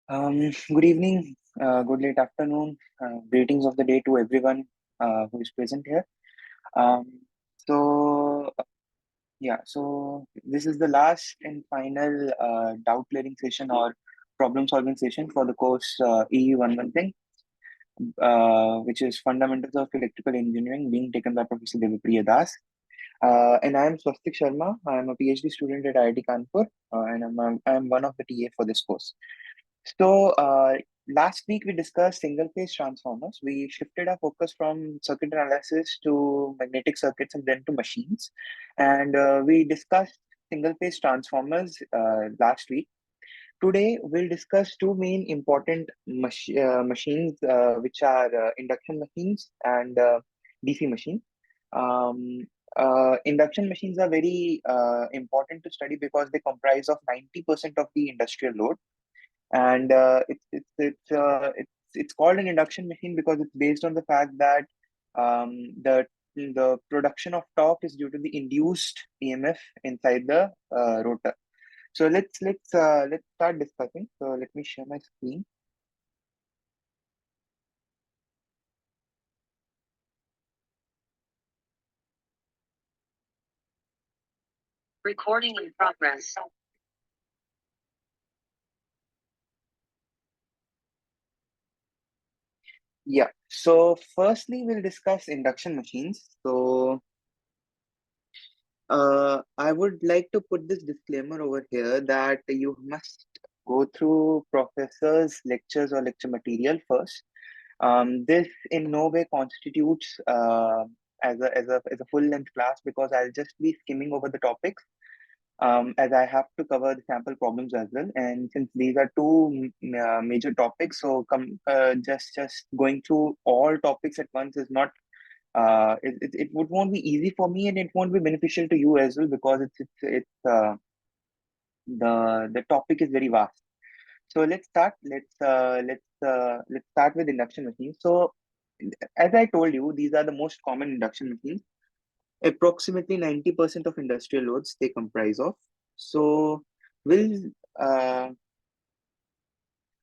Good evening, good late afternoon, greetings of the day to everyone who is present here. Um, so, so this is the last and final doubt clearing session or problem solving session for the course EE113, which is Fundamentals of Electrical Engineering, being taken by Professor Debapriya. And I am Swastik Sharma. I am a PhD student at IIT Kanpur, and I'm one of the TA for this course. So, last week we discussed single phase transformers. We shifted our focus from circuit analysis to magnetic circuits and then to machines. And we discussed single phase transformers last week. Today, we'll discuss two main important machines, which are induction machines and DC machines. Um, Induction machines are very important to study because they comprise of 90% of the industrial load, and it's called an induction machine because it's based on the fact that the production of torque is due to the induced EMF inside the rotor. So let's start discussing. So let me share my screen. Recording in progress. Yeah. So firstly, we'll discuss induction machines. So I would like to put this disclaimer over here that you must go through professor's lectures or lecture material first. This in no way constitutes as a full length class because I'll just be skimming over the topics, as I have to cover the sample problems as well. And since these are two major topics, so just going through all topics at once is not it won't be easy for me, and it won't be beneficial to you as well because the topic is very vast. So let's start. Let's start with induction machines. So as I told you, these are the most common induction machines. Approximately 90% of industrial loads they comprise of. So we'll uh,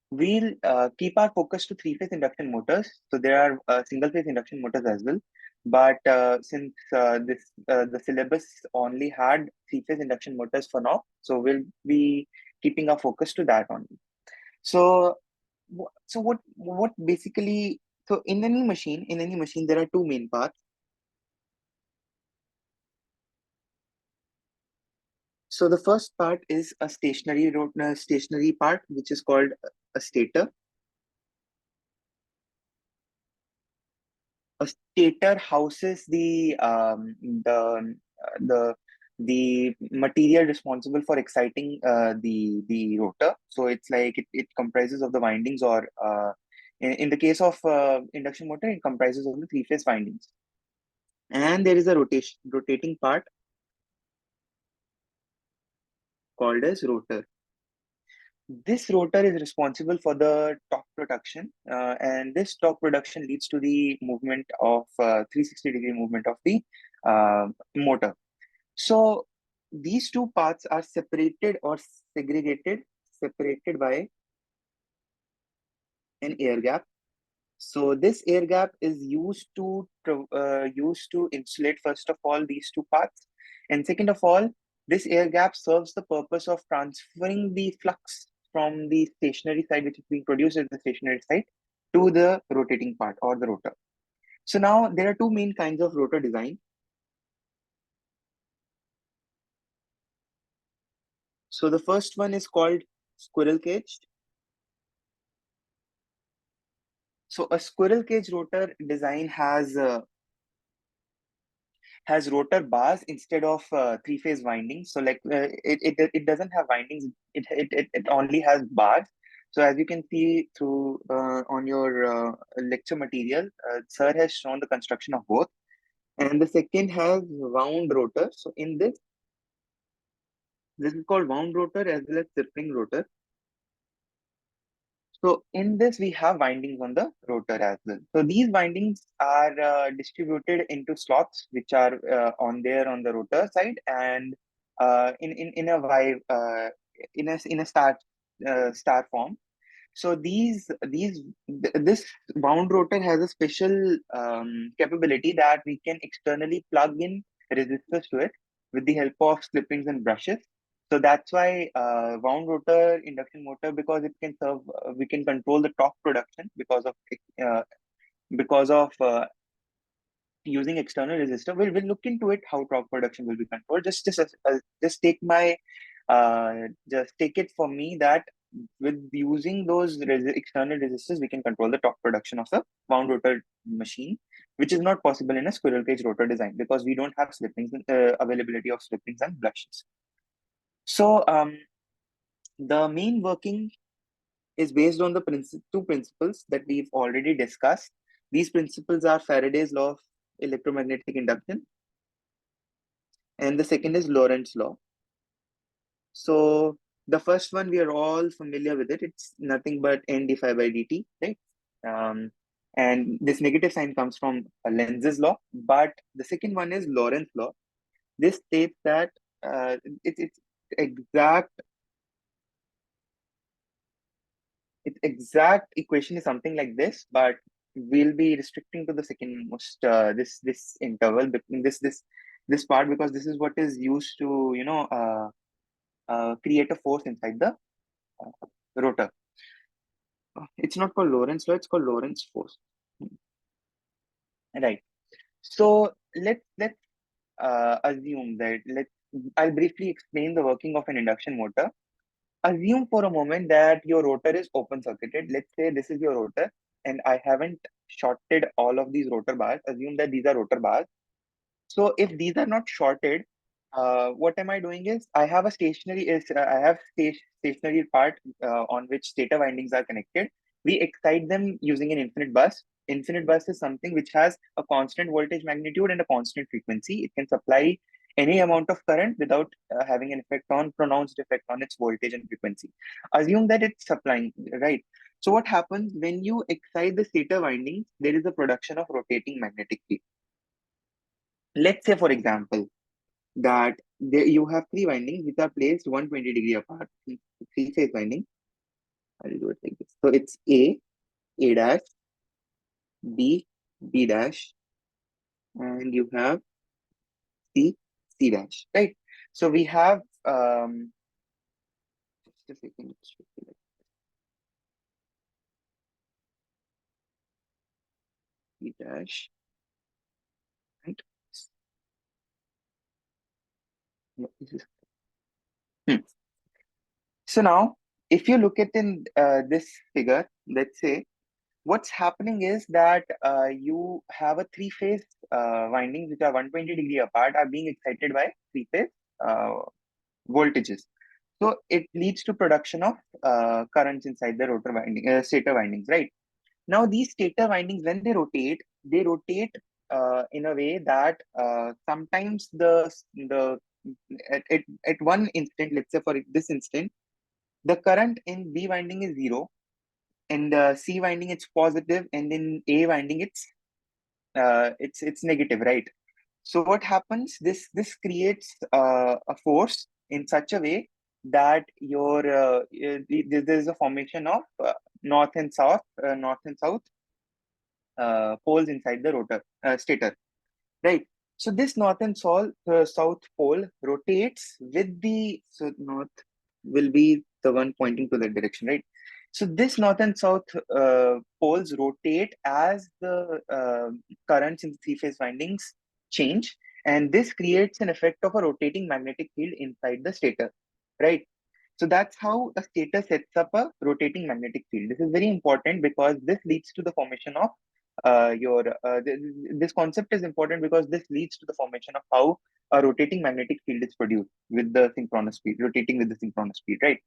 we'll keep our focus to three-phase induction motors. So there are single-phase induction motors as well. But since the syllabus only had three-phase induction motors for now, so we'll be keeping our focus to that only. So what basically, so in any machine there are two main parts. So the first part is a stationary part, which is called a stator. A stator houses the the material responsible for exciting the rotor. So it's like it comprises of the windings, or in the case of induction motor, it comprises of the three-phase windings. And there is a rotating part called as rotor. This rotor is responsible for the torque production, and this torque production leads to the movement of 360-degree movement of the motor. So these two parts are separated or separated by an air gap. So this air gap is used to insulate first of all these two parts, and second of all, this air gap serves the purpose of transferring the flux from the stationary side, which is being produced at the stationary side, to the rotating part or the rotor. So now there are two main kinds of rotor design. So the first one is called squirrel cage. So a squirrel cage rotor design has rotor bars instead of three-phase windings. So like it doesn't have windings. It only has bars. So as you can see through on your lecture material, sir has shown the construction of both. And the second has wound rotor. So in this is called wound rotor as well as circling rotor. So in this, we have windings on the rotor as well. So these windings are distributed into slots, which are on the rotor side, and in a vibe in a star form. So this wound rotor has a special capability that we can externally plug in resistors to it with the help of slip rings and brushes. So that's why wound rotor induction motor, because it can serve, we can control the torque production uh, because of using external resistor. We'll look into it how torque production will be controlled. Just take my just take it for me that with using those external resistors, we can control the torque production of the wound rotor machine, which is not possible in a squirrel cage rotor design because we don't have slip rings, availability of slip rings and brushes. So the main working is based on the two principles that we've already discussed. These principles are Faraday's law of electromagnetic induction, and the second is Lorentz law. So the first one, we are all familiar with it. It's nothing but n d phi by dt, right? And this negative sign comes from Lenz's law. But the second one is Lorentz law. This states that it's exact. Its exact equation is something like this, but we'll be restricting to the second most this interval between this part, because this is what is used to create a force inside the rotor. It's not called Lorentz law, it's called Lorentz force. Right. So let's assume that I'll briefly explain the working of an induction motor. Assume for a moment that your rotor is open circuited. Let's say this is your rotor, and I haven't shorted all of these rotor bars. Assume that these are rotor bars. So if these are not shorted, what am I doing is I have a stationary part on which stator windings are connected. We excite them using an infinite bus. Infinite bus is something which has a constant voltage magnitude and a constant frequency. It can supply any amount of current without having an pronounced effect on its voltage and frequency. Assume that it's supplying, right? So what happens when you excite the stator windings? There is a production of rotating magnetic field. Let's say, for example, that you have three windings which are placed 120-degree apart, three-phase winding. I'll do it like this. So it's A dash, B dash, and you have C dash, right? So we have, just a second, C dash, right? Yeah, this is, hmm. So now, if you look at in this figure, let's say, what's happening is that you have a three-phase windings which are 120-degree apart are being excited by three-phase uh, voltages. So it leads to production of currents inside the stator windings, right? Now these stator windings, when they rotate in a way that sometimes the at one instant, let's say for this instant, the current in B winding is zero, and C winding it's positive, and in A winding it's negative, right? So what happens? This creates a force in such a way that there's a formation of north and south poles inside the rotor stator, right? So this north and south pole rotates with north will be the one pointing to that direction, right? So this north and south poles rotate as the currents in the three-phase windings change, and this creates an effect of a rotating magnetic field inside the stator, right? So that's how a stator sets up a rotating magnetic field. This is very important because this leads to the formation of this concept is important because this leads to the formation of how a rotating magnetic field is produced with the synchronous speed, rotating with the synchronous speed, right?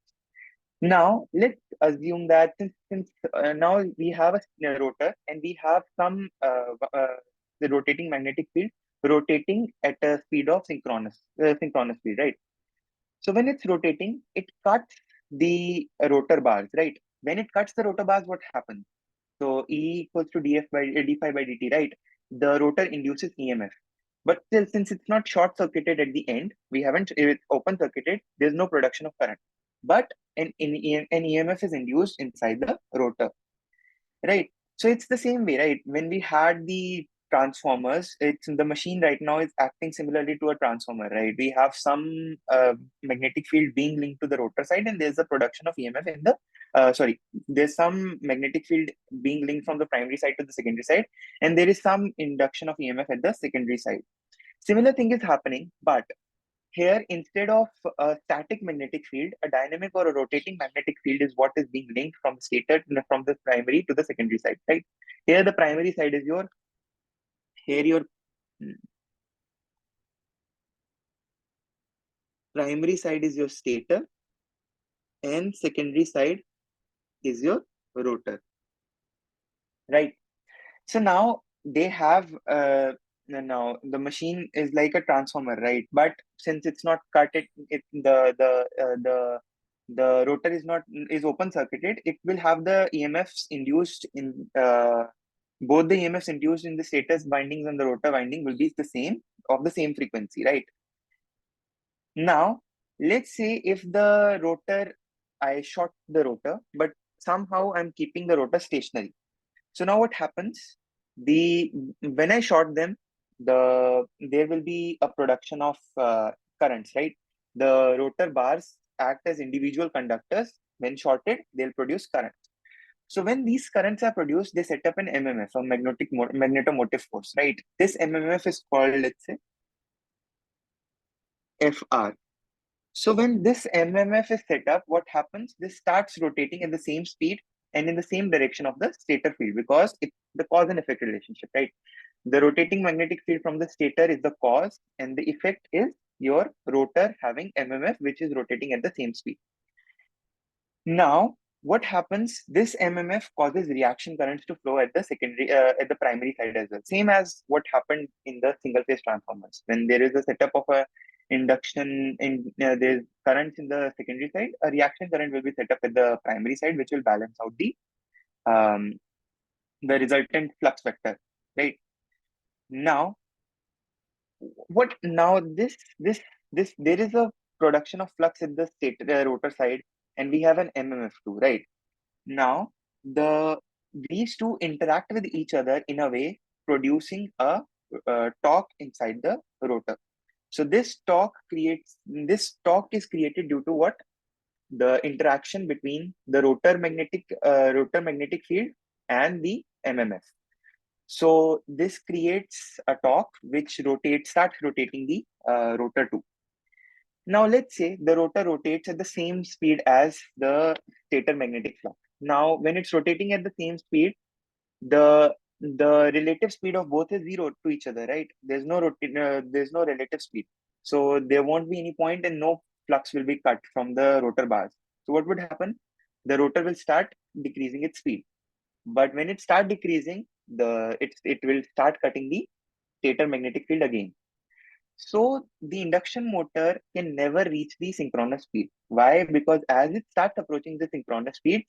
Now, let's assume that since now we have a rotor and we have the rotating magnetic field rotating at a speed of synchronous speed, right? So when it's rotating, it cuts the rotor bars, right? When it cuts the rotor bars, what happens? So E equals to d phi by dt, right? The rotor induces EMF. But still, since it's not short circuited at the end, we haven't it's open circuited, there's no production of current. but an EMF is induced inside the rotor, right? So it's the same way, right? When we had the transformers, it's the machine right now is acting similarly to a transformer, right? We have some magnetic field being linked to the rotor side, and there's a production of EMF in the sorry, there's some magnetic field being linked from the primary side to the secondary side, and there is some induction of EMF at the secondary side. Similar thing is happening, but here, instead of a static magnetic field, a dynamic or a rotating magnetic field is what is being linked from the stator, from the primary to the secondary side, right? Here, the primary side is your mm, primary side is your stator, and secondary side is your rotor, right? So now they have now the machine is like a transformer, right? But since it's not cut, the rotor is open circuited. It will have the EMFs induced in both the EMFs induced in the stator windings and the rotor winding will be the same, of the same frequency, right? Now let's say if the rotor, I short the rotor, but somehow I'm keeping the rotor stationary. So now what happens? When I short them, there will be a production of currents, right? The rotor bars act as individual conductors. When shorted, they'll produce currents. So when these currents are produced, they set up an MMF, a magnetomotive force, right? This MMF is called, let's say, FR. So when this MMF is set up, what happens? This starts rotating at the same speed and in the same direction of the stator field, because it's the cause and effect relationship, right? The rotating magnetic field from the stator is the cause, and the effect is your rotor having MMF, which is rotating at the same speed. Now, what happens? This MMF causes reaction currents to flow at the primary side as well. Same as what happened in the single phase transformers. When there is a setup of a induction in there's currents in the secondary side, a reaction current will be set up at the primary side, which will balance out um, the resultant flux vector, right? Now, what now this there is a production of flux at the rotor side, and we have an MMF too, right? Now, these two interact with each other in a way, producing a torque inside the rotor. So this torque is created due to what? The interaction between the rotor magnetic field and the MMF. So this creates a torque which starts rotating the rotor too. Now let's say the rotor rotates at the same speed as the stator magnetic flux. Now when it's rotating at the same speed, the relative speed of both is zero to each other, right? There's no relative speed, so there won't be any point and no flux will be cut from the rotor bars. So what would happen? The rotor will start decreasing its speed, but when it start decreasing, it will start cutting the stator magnetic field again. So the induction motor can never reach the synchronous speed. Why? Because as it starts approaching the synchronous speed,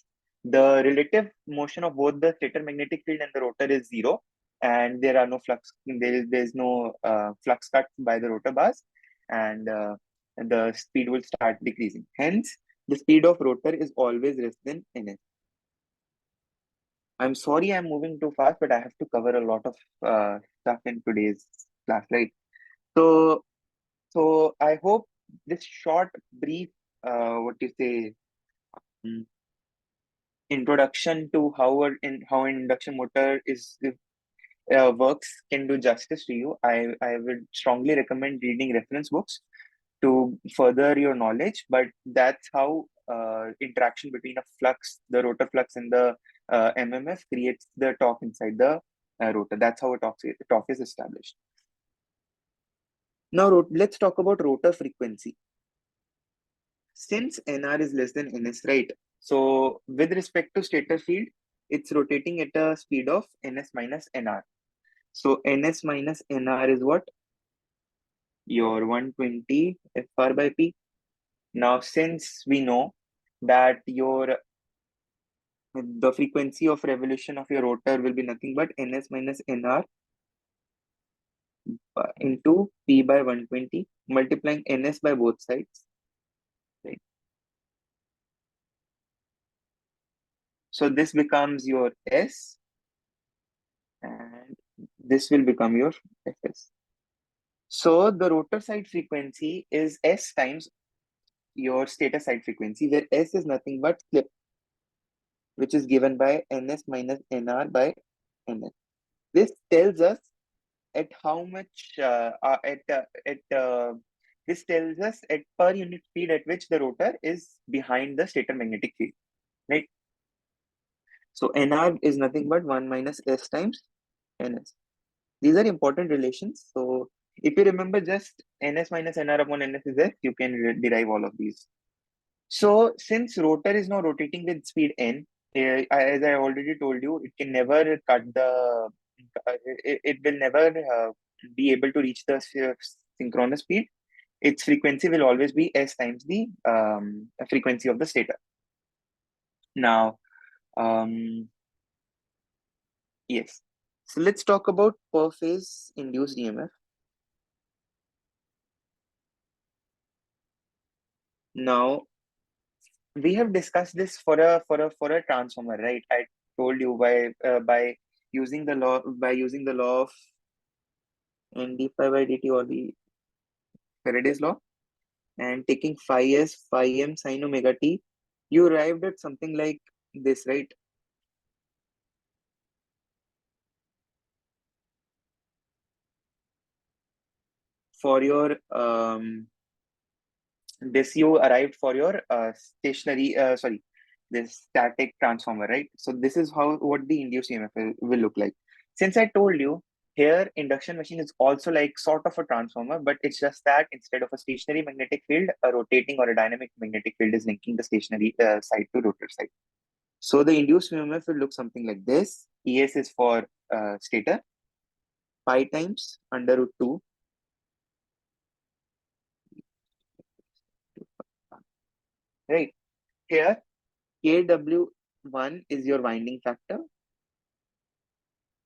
the relative motion of both the stator magnetic field and the rotor is zero, and there are no flux. There's no flux cut by the rotor bars, and the speed will start decreasing. Hence, the speed of rotor is always less than ns. I'm sorry I'm moving too fast, but I have to cover a lot of stuff in today's class, right? So So I hope this short, brief, what you say, mm, introduction to how an induction motor works can do justice to you. I would strongly recommend reading reference books to further your knowledge. But that's how interaction between a flux, the rotor flux, and the MMF creates the torque inside the rotor. That's how a torque is established. Now, let's talk about rotor frequency. Since NR is less than NS, right? So with respect to stator field, it's rotating at a speed of NS minus NR. So NS minus NR is what? Your 120 FR by P. Now, since we know that the frequency of revolution of your rotor will be nothing but NS minus NR into P by 120, multiplying NS by both sides, right? So this becomes your S, and this will become your Fs. So the rotor side frequency is S times your stator side frequency, where S is nothing but slip, which is given by Ns minus Nr by Ns. This tells us at how much at this tells us at per unit speed at which the rotor is behind the stator magnetic field, right? So Nr is nothing but 1 minus S times Ns. These are important relations. So if you remember just Ns minus Nr upon Ns is S, you can derive all of these. So since rotor is now rotating with speed n, as I already told you, it can never cut the, it will never be able to reach the synchronous speed. Its frequency will always be S times the frequency of the stator. Now, yes. So let's talk about per phase induced EMF. Now, we have discussed this for a transformer, right? I told you by using the law of and d phi by dt, or the Faraday's law, and taking phi s phi m sin omega t, you arrived at something like this, right? For your this you arrived for your this static transformer, right? So this is how what the induced EMF will look like. Since I told you here, induction machine is also like sort of a transformer, but it's just that instead of a stationary magnetic field, a rotating or a dynamic magnetic field is linking the stationary side to rotor side. So the induced EMF will look something like this. ES is for stator, pi times under root 2. Right here, Kw1 is your winding factor.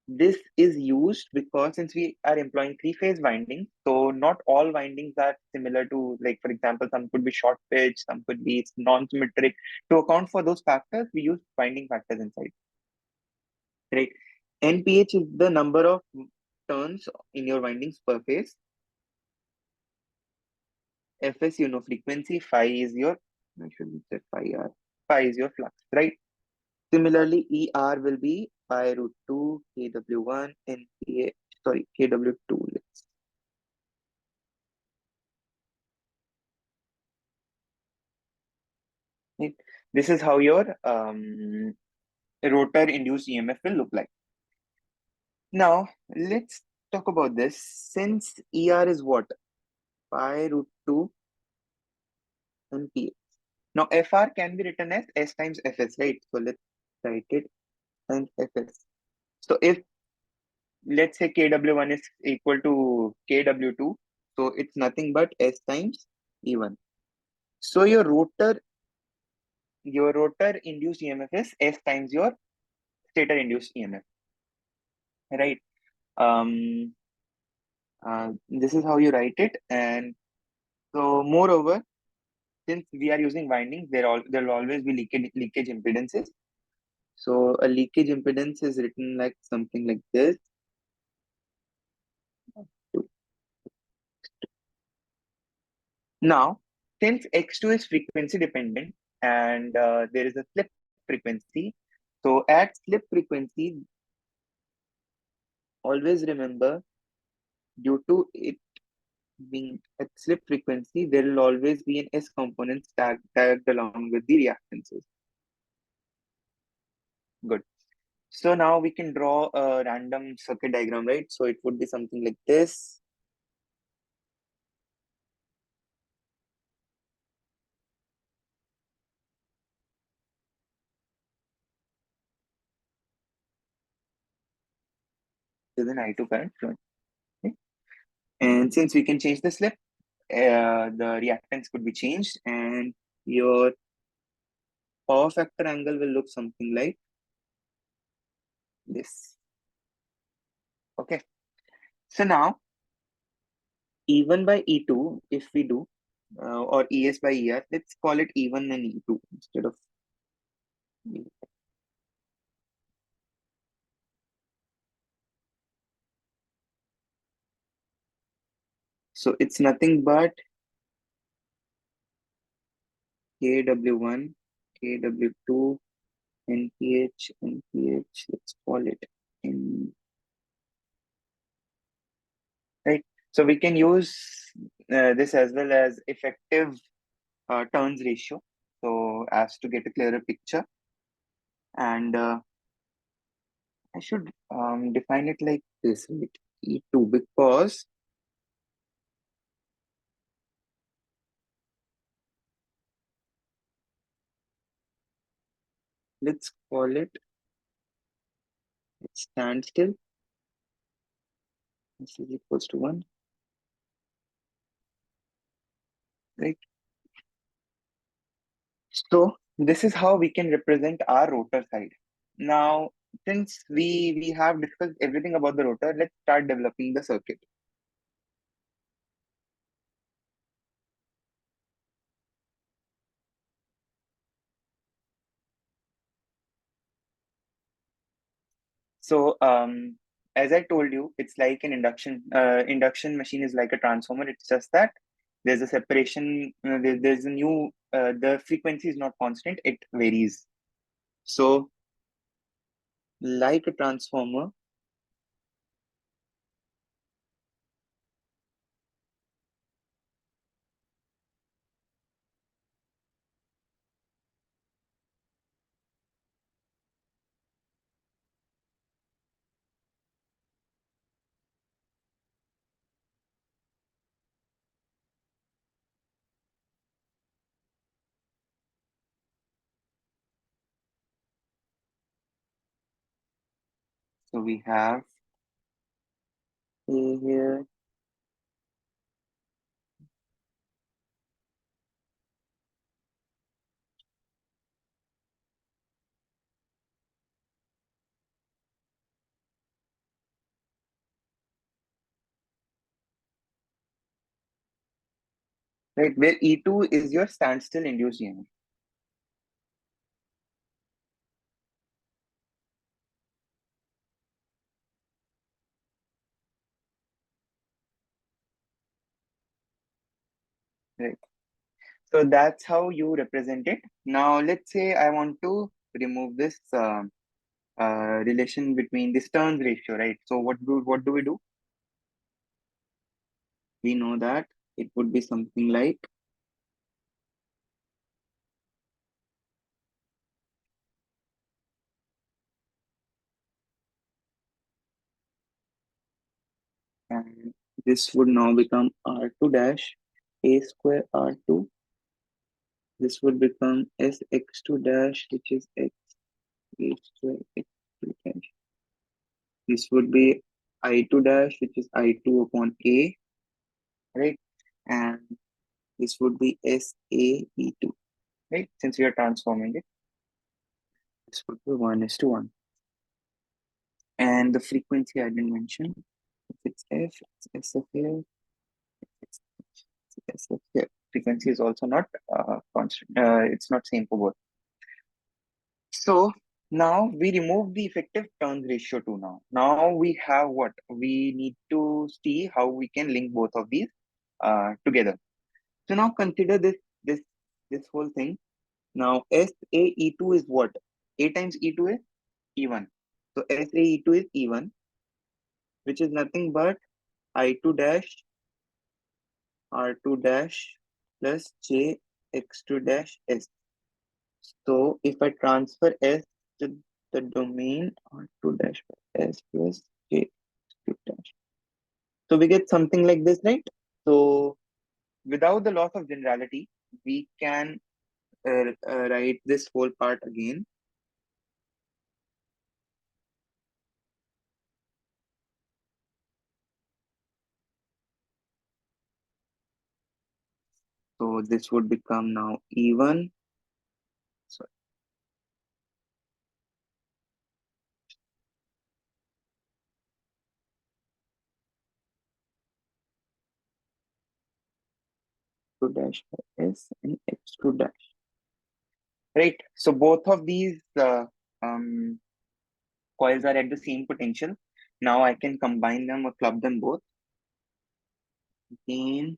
This is used because since we are employing three-phase winding, so not all windings are similar to, like, for example, some could be short pitch, some could be non-symmetric. To account for those factors, we use winding factors inside, right? NPH is the number of turns in your windings per phase. Fs, you know, frequency. Phi is your, I should say phi r. Phi is your flux, right? Similarly, ER will be pi root 2 KW1 NPH, sorry, KW2. Right? This is how your rotor induced EMF will look like. Now, let's talk about this. Since ER is what? Pi root 2 NPH. Now, FR can be written as S times Fs, right? So let's write it times Fs. So if let's say KW1 is equal to KW2, so it's nothing but S times E1. So your rotor induced EMF is S times your stator induced EMF, right? Um, this is how you write it. And so moreover, since we are using windings, there will always be leakage impedances. So a leakage impedance is written like something like this. Now, since X2 is frequency dependent and there is a slip frequency, so at slip frequency, always remember, due to it being at slip frequency, there will always be an S component tagged along with the reactances. Good. So now we can draw a random circuit diagram, right? So it would be something like this. This is an I2 current flowing. Okay? And since we can change the slip, the reactance could be changed, and your power factor angle will look something like this. Okay. So now E1 by E2, if we do, or ES by ER, let's call it E1 and E2 instead of E. So it's nothing but KW1, KW2, NPH, NPH, let's call it in, right? So we can use this as well as effective turns ratio. So as to get a clearer picture, and I should define it like this, right? E2, because let's call it standstill. This is equals to 1, right? So this is how we can represent our rotor side. Now, since we have discussed everything about the rotor, let's start developing the circuit. So as I told you, it's like an induction machine is like a transformer. It's just that there's a separation. There's a new. The frequency is not constant. It varies. So like a transformer, so we have A here, right? Where E2 is your standstill induced EMF. Right. So that's how you represent it. Now, let's say I want to remove this relation between this turns ratio, right? So what do we do? We know that it would be something like, and this would now become R2 dash A square R2. This would become Sx2 dash, which is X A square X2 dash. This would be I2 dash, which is I2 upon A, right? And this would be SAE2, right? Since we are transforming it, this would be 1:1. And the frequency I didn't mention. If it's F, it's SF here, it's SF here. Frequency is also not constant. It's not same for both. So now we remove the effective turns ratio to now. Now we have what? We need to see how we can link both of these together. So now consider this this whole thing. Now SAE2 is what? A times E2 is E1. So SAE2 is E1, which is nothing but I2 dash R2 dash plus JX2 dash S. So if I transfer S to the domain R2 dash S plus JX2 dash. So we get something like this, right? So without the loss of generality, we can write this whole part again. So this would become now E1. So 2 dash S and X2 dash. Right. So both of these um, coils are at the same potential. Now I can combine them or club them both. gain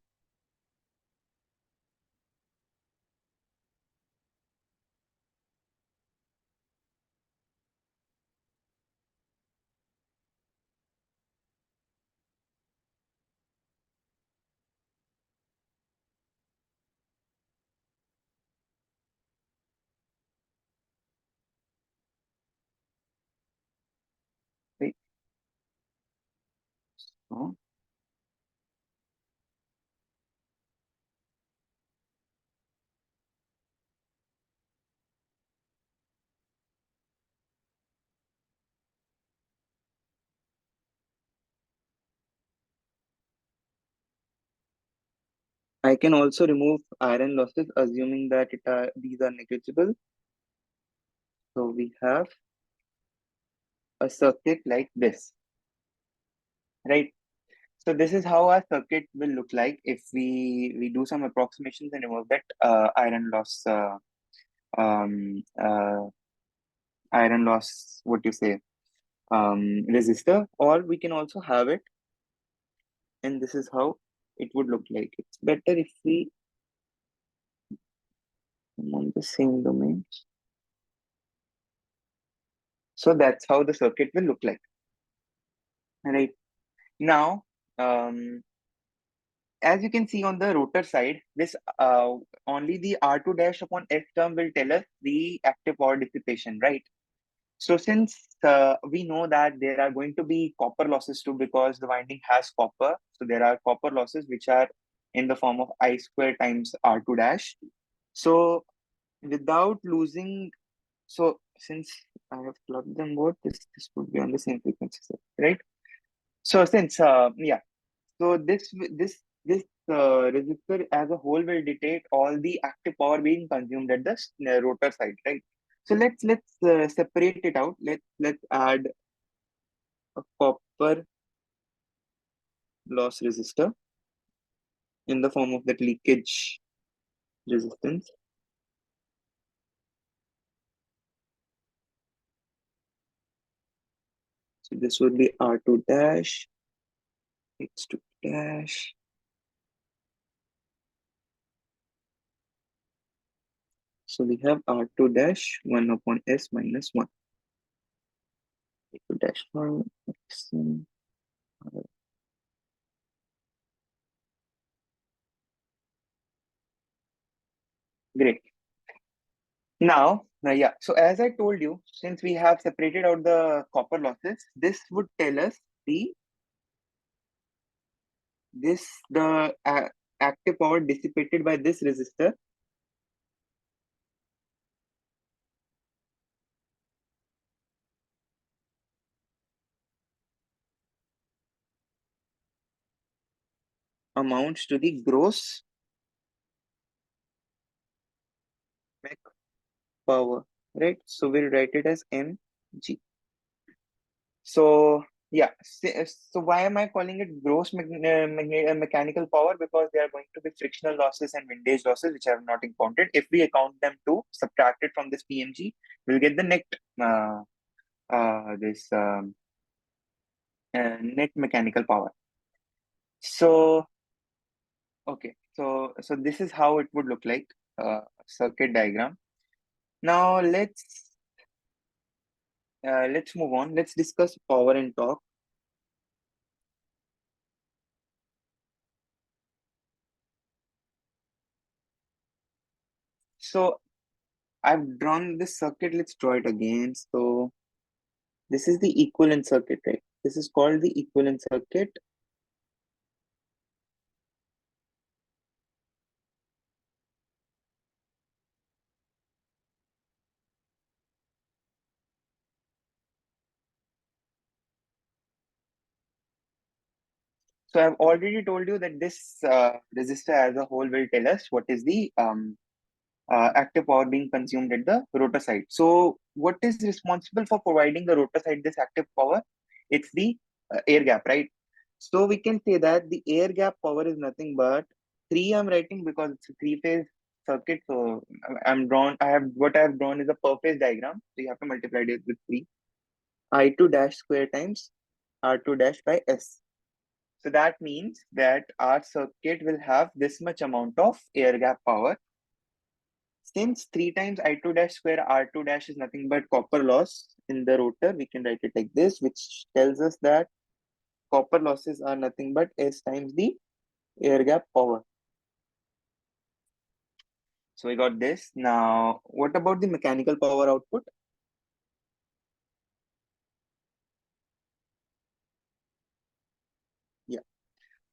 right. So I can also remove iron losses assuming that these are negligible. So we have a circuit like this, right? So this is how our circuit will look like if we do some approximations and remove that um, uh, iron loss, what you say, resistor, or we can also have it, and this is how it would look like. It's better if we come on the same domain. So that's how the circuit will look like, right? Now, as you can see on the rotor side, this only the R2 dash upon S term will tell us the active power dissipation, right? So since we know that there are going to be copper losses too because the winding has copper, so there are copper losses which are in the form of I square times R2 dash. So without losing, so since I have plugged them both, this would be on the same frequency, right? So since so this resistor as a whole will dictate all the active power being consumed at the rotor side, right? So let's separate it out. Let's add a copper loss resistor in the form of that leakage resistance. So this would be R2 dash, X2 dash. So we have R2 dash 1 upon S minus 1. R2 dash 1, X, great. Now, yeah, so as I told you, since we have separated out the copper losses, this would tell us the active power dissipated by this resistor amounts to the gross mech power, right? So we'll write it as mg. So yeah, so why am I calling it gross mechanical power? Because there are going to be frictional losses and windage losses which I have not encountered. If we account them to subtract it from this PMG, we'll get the uh, this net mechanical power. So okay, so this is how it would look like, circuit diagram. Now let's move on. Let's discuss power and torque. So I've drawn this circuit. Let's draw it again. So this is the equivalent circuit, right? This is called the equivalent circuit. So I've already told you that this resistor as a whole will tell us what is the active power being consumed at the rotor side. So what is responsible for providing the rotor side this active power? It's the air gap, right? So we can say that the air gap power is nothing but 3 I'm writing because it's a three-phase circuit. So what I have drawn is a per phase diagram. So you have to multiply it with 3. I2 dash square times R2 dash by S. So that means that our circuit will have this much amount of air gap power. Since 3 times I2 dash square R2 dash is nothing but copper loss in the rotor, we can write it like this, which tells us that copper losses are nothing but S times the air gap power. So we got this. Now, what about the mechanical power output? Yeah.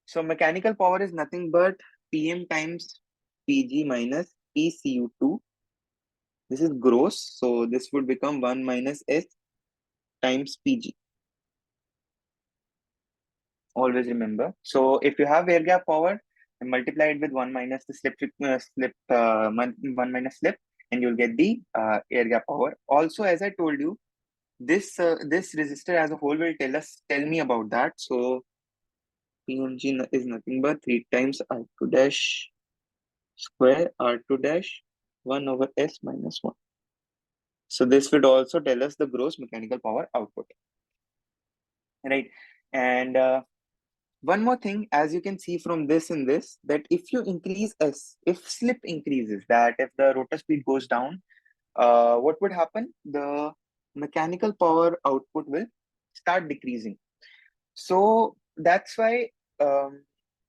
So mechanical power is nothing but PM times PG minus PCU2. This is gross. So this would become 1 minus S times PG. Always remember. So if you have air gap power, multiply it with 1 minus the one minus slip, and you'll get the air gap power. Also, as I told you, this resistor as a whole will tell me about that. So PMG is nothing but 3 times R2 dash square R2 dash 1 over S minus 1. So this would also tell us the gross mechanical power output, right? And one more thing, as you can see from this and this, that if you increase S, if slip increases, that if the rotor speed goes down, what would happen? The mechanical power output will start decreasing. So that's why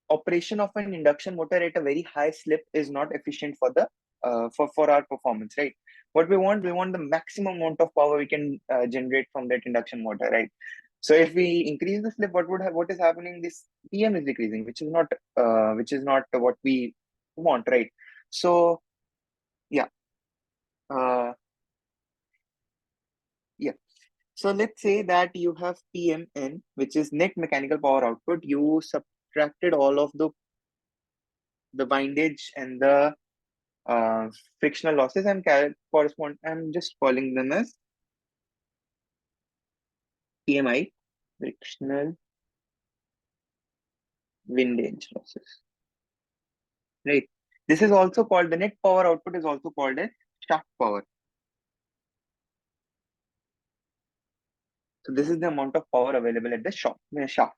operation of an induction motor at a very high slip is not efficient for the for our performance, right? What we want the maximum amount of power we can generate from that induction motor, right? So if we increase the slip, what is happening? This PM is decreasing, which is not what we want, right? So yeah, uh, yeah. So let's say that you have PMN, which is net mechanical power output. You subtracted all of the windage and the uh, frictional losses. I'm just calling them as PMI, frictional windage losses, right? This is also called, the net power output is also called as shaft power. So this is the amount of power available at the shaft.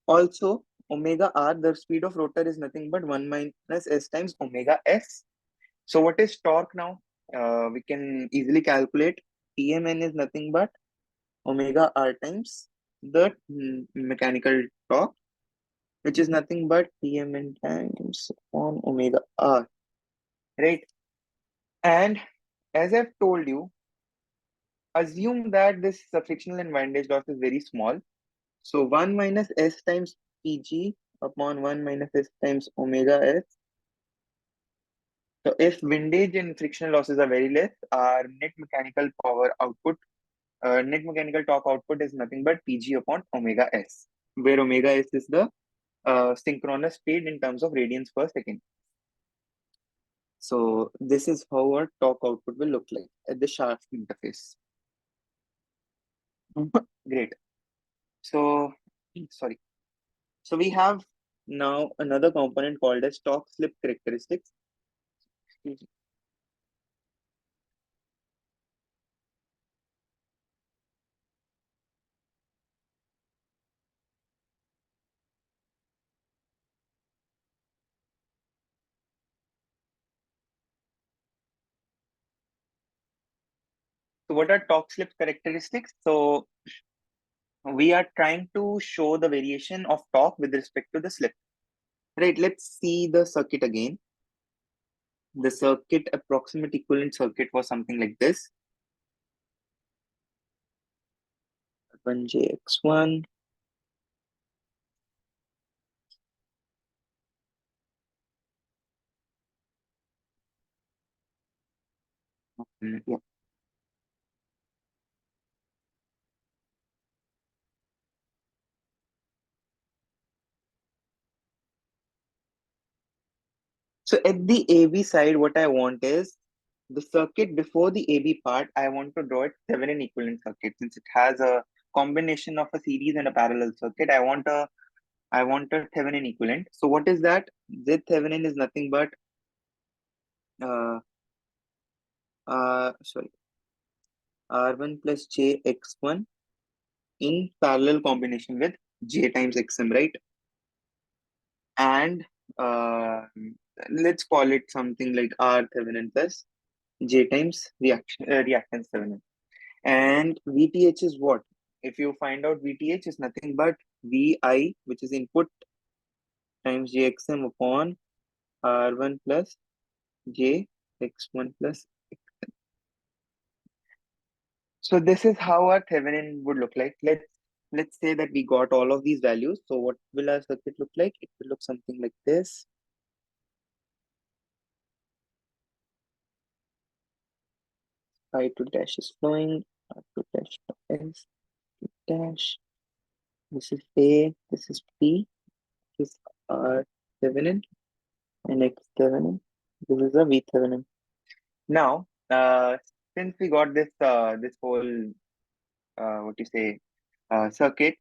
Also, omega r, the speed of rotor is nothing but 1 minus s times omega s. So what is torque now? We can easily calculate. PMN is nothing but omega r times the mechanical torque, which is nothing but PMN times on omega r, right? And as I've told you, assume that this frictional and windage loss is very small. So 1 minus s times Pg upon 1 minus s times omega s. So if windage and frictional losses are very less, our net mechanical power output, net mechanical torque output is nothing but Pg upon omega s, where omega s is the synchronous speed in terms of radians per second. So this is how our torque output will look like at the shaft interface. Great. So, sorry. So we have now another component called as torque slip characteristics. So what are torque slip characteristics? So we are trying to show the variation of torque with respect to the slip. Right, let's see the circuit again. The circuit, approximate equivalent circuit was something like this. 1jx1. Yeah. So at the AB side, what I want is the circuit before the AB part. I want to draw it Thevenin equivalent circuit, since it has a combination of a series and a parallel circuit. I want a Thevenin equivalent. So what is that? Z Thevenin is nothing but uh, sorry, R1 plus JX1 in parallel combination with J times XM, right? and let's call it something like R Thevenin plus J times reactance Thevenin. And VTH is what? If you find out VTH is nothing but VI, which is input times JXM upon R1 plus JX1 plus. So this is how our Thevenin would look like. Let's say that we got all of these values. So what will our circuit look like? It will look something like this. I2 dash is flowing, R2 dash S dash. This is A, this is P, this is R Thevenin and X Thevenin. This is a V Thevenin. Now, since we got this whole what you say circuit,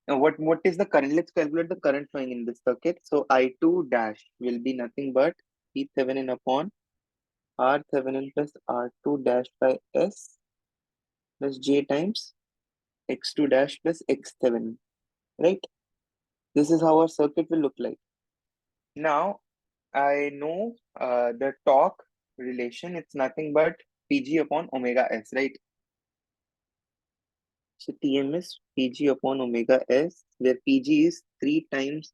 what is the current? Let's calculate the current flowing in this circuit. So I2 dash will be nothing but P Thevenin upon R Thevenin plus R2 dash by S plus J times X2 dash plus X Thevenin, right? This is how our circuit will look like. Now, I know the torque relation, it's nothing but PG upon omega S, right? So Tm is PG upon omega S, where PG is 3 times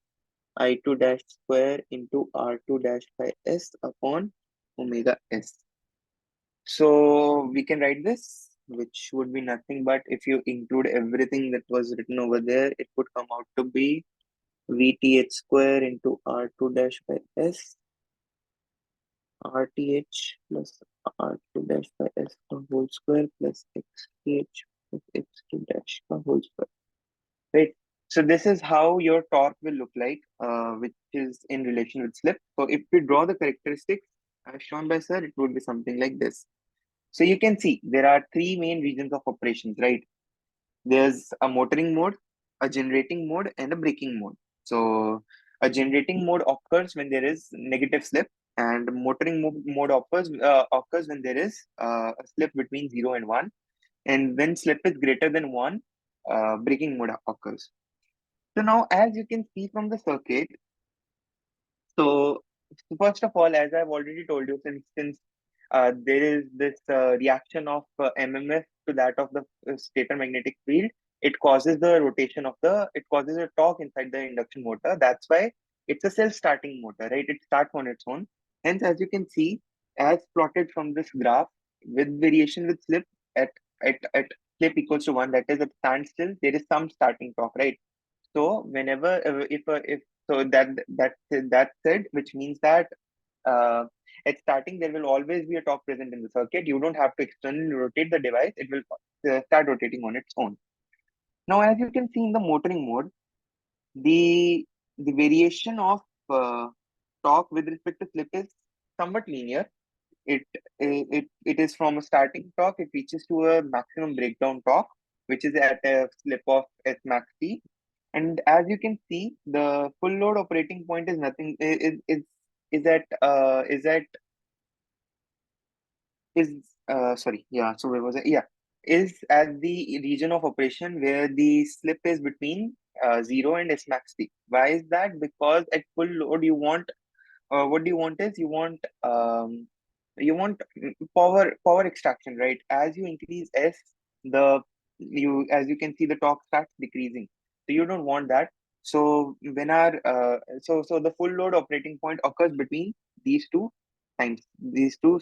I2 dash square into R2 dash by S upon omega S. So we can write this, which would be nothing but if you include everything that was written over there, it would come out to be VTH square into R2 dash by S RTH plus R2 dash by S का whole square plus XTH plus X2 dash का whole square. Right. So this is how your torque will look like, which is in relation with slip. So if we draw the characteristics as shown by sir, it would be something like this. So you can see there are three main regions of operations, right? There's a motoring mode, a generating mode, and a braking mode. So a generating mode occurs when there is negative slip, and mode occurs when there is a slip between 0 and 1. And when slip is greater than 1, braking mode occurs. So now, as you can see from the circuit, so first of all, as I've already told you, since there is this reaction of MMF to that of the stator magnetic field, it causes the rotation of it causes a torque inside the induction motor. That's why it's a self-starting motor, right? It starts on its own. Hence, as you can see, as plotted from this graph, with variation with slip at slip equals to 1, that is at standstill, there is some starting torque, right? So whenever if so that said, which means that uh, at starting there will always be a torque present in the circuit. You don't have to externally rotate the device; it will start rotating on its own. Now, as you can see in the motoring mode, the variation of uh, torque with respect to slip is somewhat linear. It is from a starting torque, it reaches to a maximum breakdown torque, which is at a slip of S max T. And as you can see, the full load operating point is nothing is sorry, yeah. So where was it? Yeah, is at the region of operation where the slip is between 0 and S max T. Why is that? Because at full load you want what do you want is you want power extraction, right? As you increase S, the you as you can see the torque starts decreasing, so you don't want that. So when our so the full load operating point occurs between these two times, these two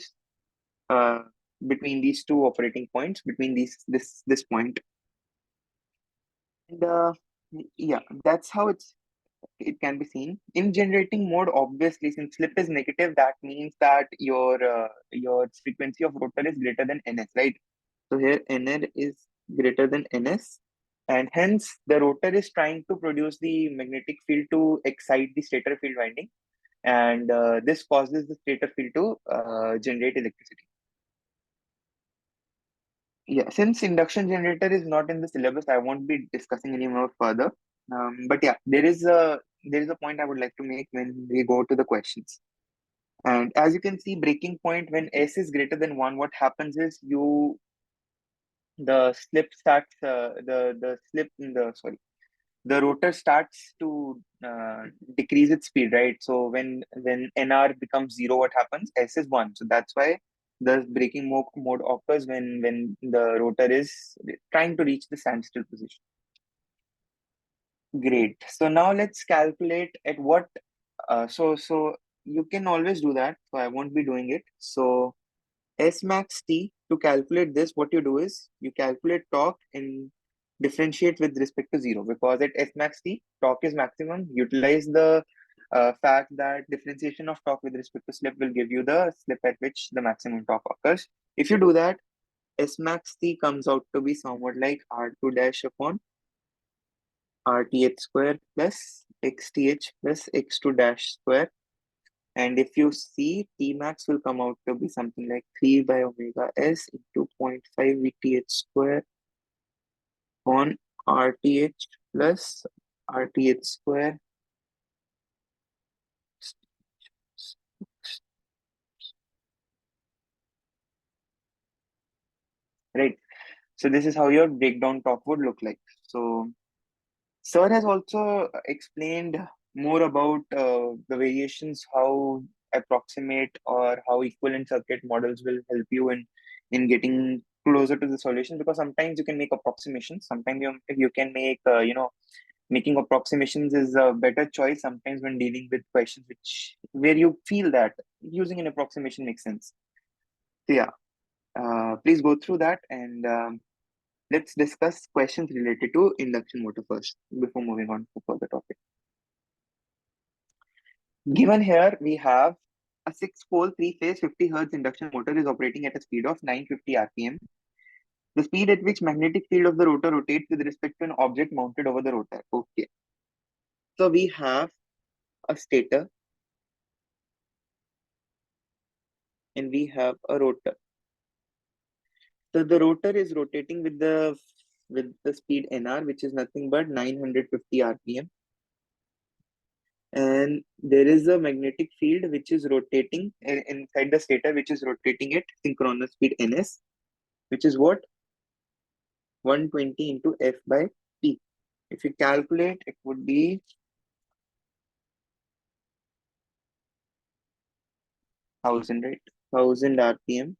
uh, between these two operating points, between this point. And yeah, that's how it can be seen in generating mode. Obviously, since slip is negative, that means that your frequency of rotor is greater than ns, right? So here nr is greater than ns, and hence the rotor is trying to produce the magnetic field to excite the stator field winding, and this causes the stator field to generate electricity. Yeah, since induction generator is not in the syllabus, I won't be discussing any more further. But yeah, there is a point I would like to make when we go to the questions. And as you can see, breaking point when S is greater than 1, what happens is the slip starts the slip in the sorry the rotor starts to decrease its speed, right? So when NR becomes zero, what happens? S is one. So that's why the braking mode occurs when the rotor is trying to reach the standstill position. Great. So now let's calculate at what. So you can always do that. So I won't be doing it. So S max T, to calculate this, what you do is you calculate torque and differentiate with respect to zero, because at S max T, torque is maximum. Utilize the fact that differentiation of torque with respect to slip will give you the slip at which the maximum torque occurs. If you do that, S max T comes out to be somewhat like R2 dash upon RTH square plus XTH plus X2 dash square. And if you see, T max will come out to be something like 3 by omega s into 0.5 VTH square on RTH plus RTH square. Right. So this is how your breakdown torque would look like. So Sir has also explained more about the variations, how approximate or how equivalent circuit models will help you in getting closer to the solution. Because sometimes you can make approximations, sometimes you can make making approximations is a better choice sometimes when dealing with questions which where you feel that using an approximation makes sense. So yeah, please go through that, and let's discuss questions related to induction motor first before moving on to further topic. Given here, we have a 6-pole 3-phase 50 Hz induction motor is operating at a speed of 950 rpm. The speed at which magnetic field of the rotor rotates with respect to an object mounted over the rotor. Okay. So we have a stator and we have a rotor. So the rotor is rotating with the speed nr, which is nothing but 950 rpm. And there is a magnetic field which is rotating inside the stator, which is rotating at synchronous speed ns, which is what? 120 into F by P. If you calculate, it would be 1000, right? 1000 RPM.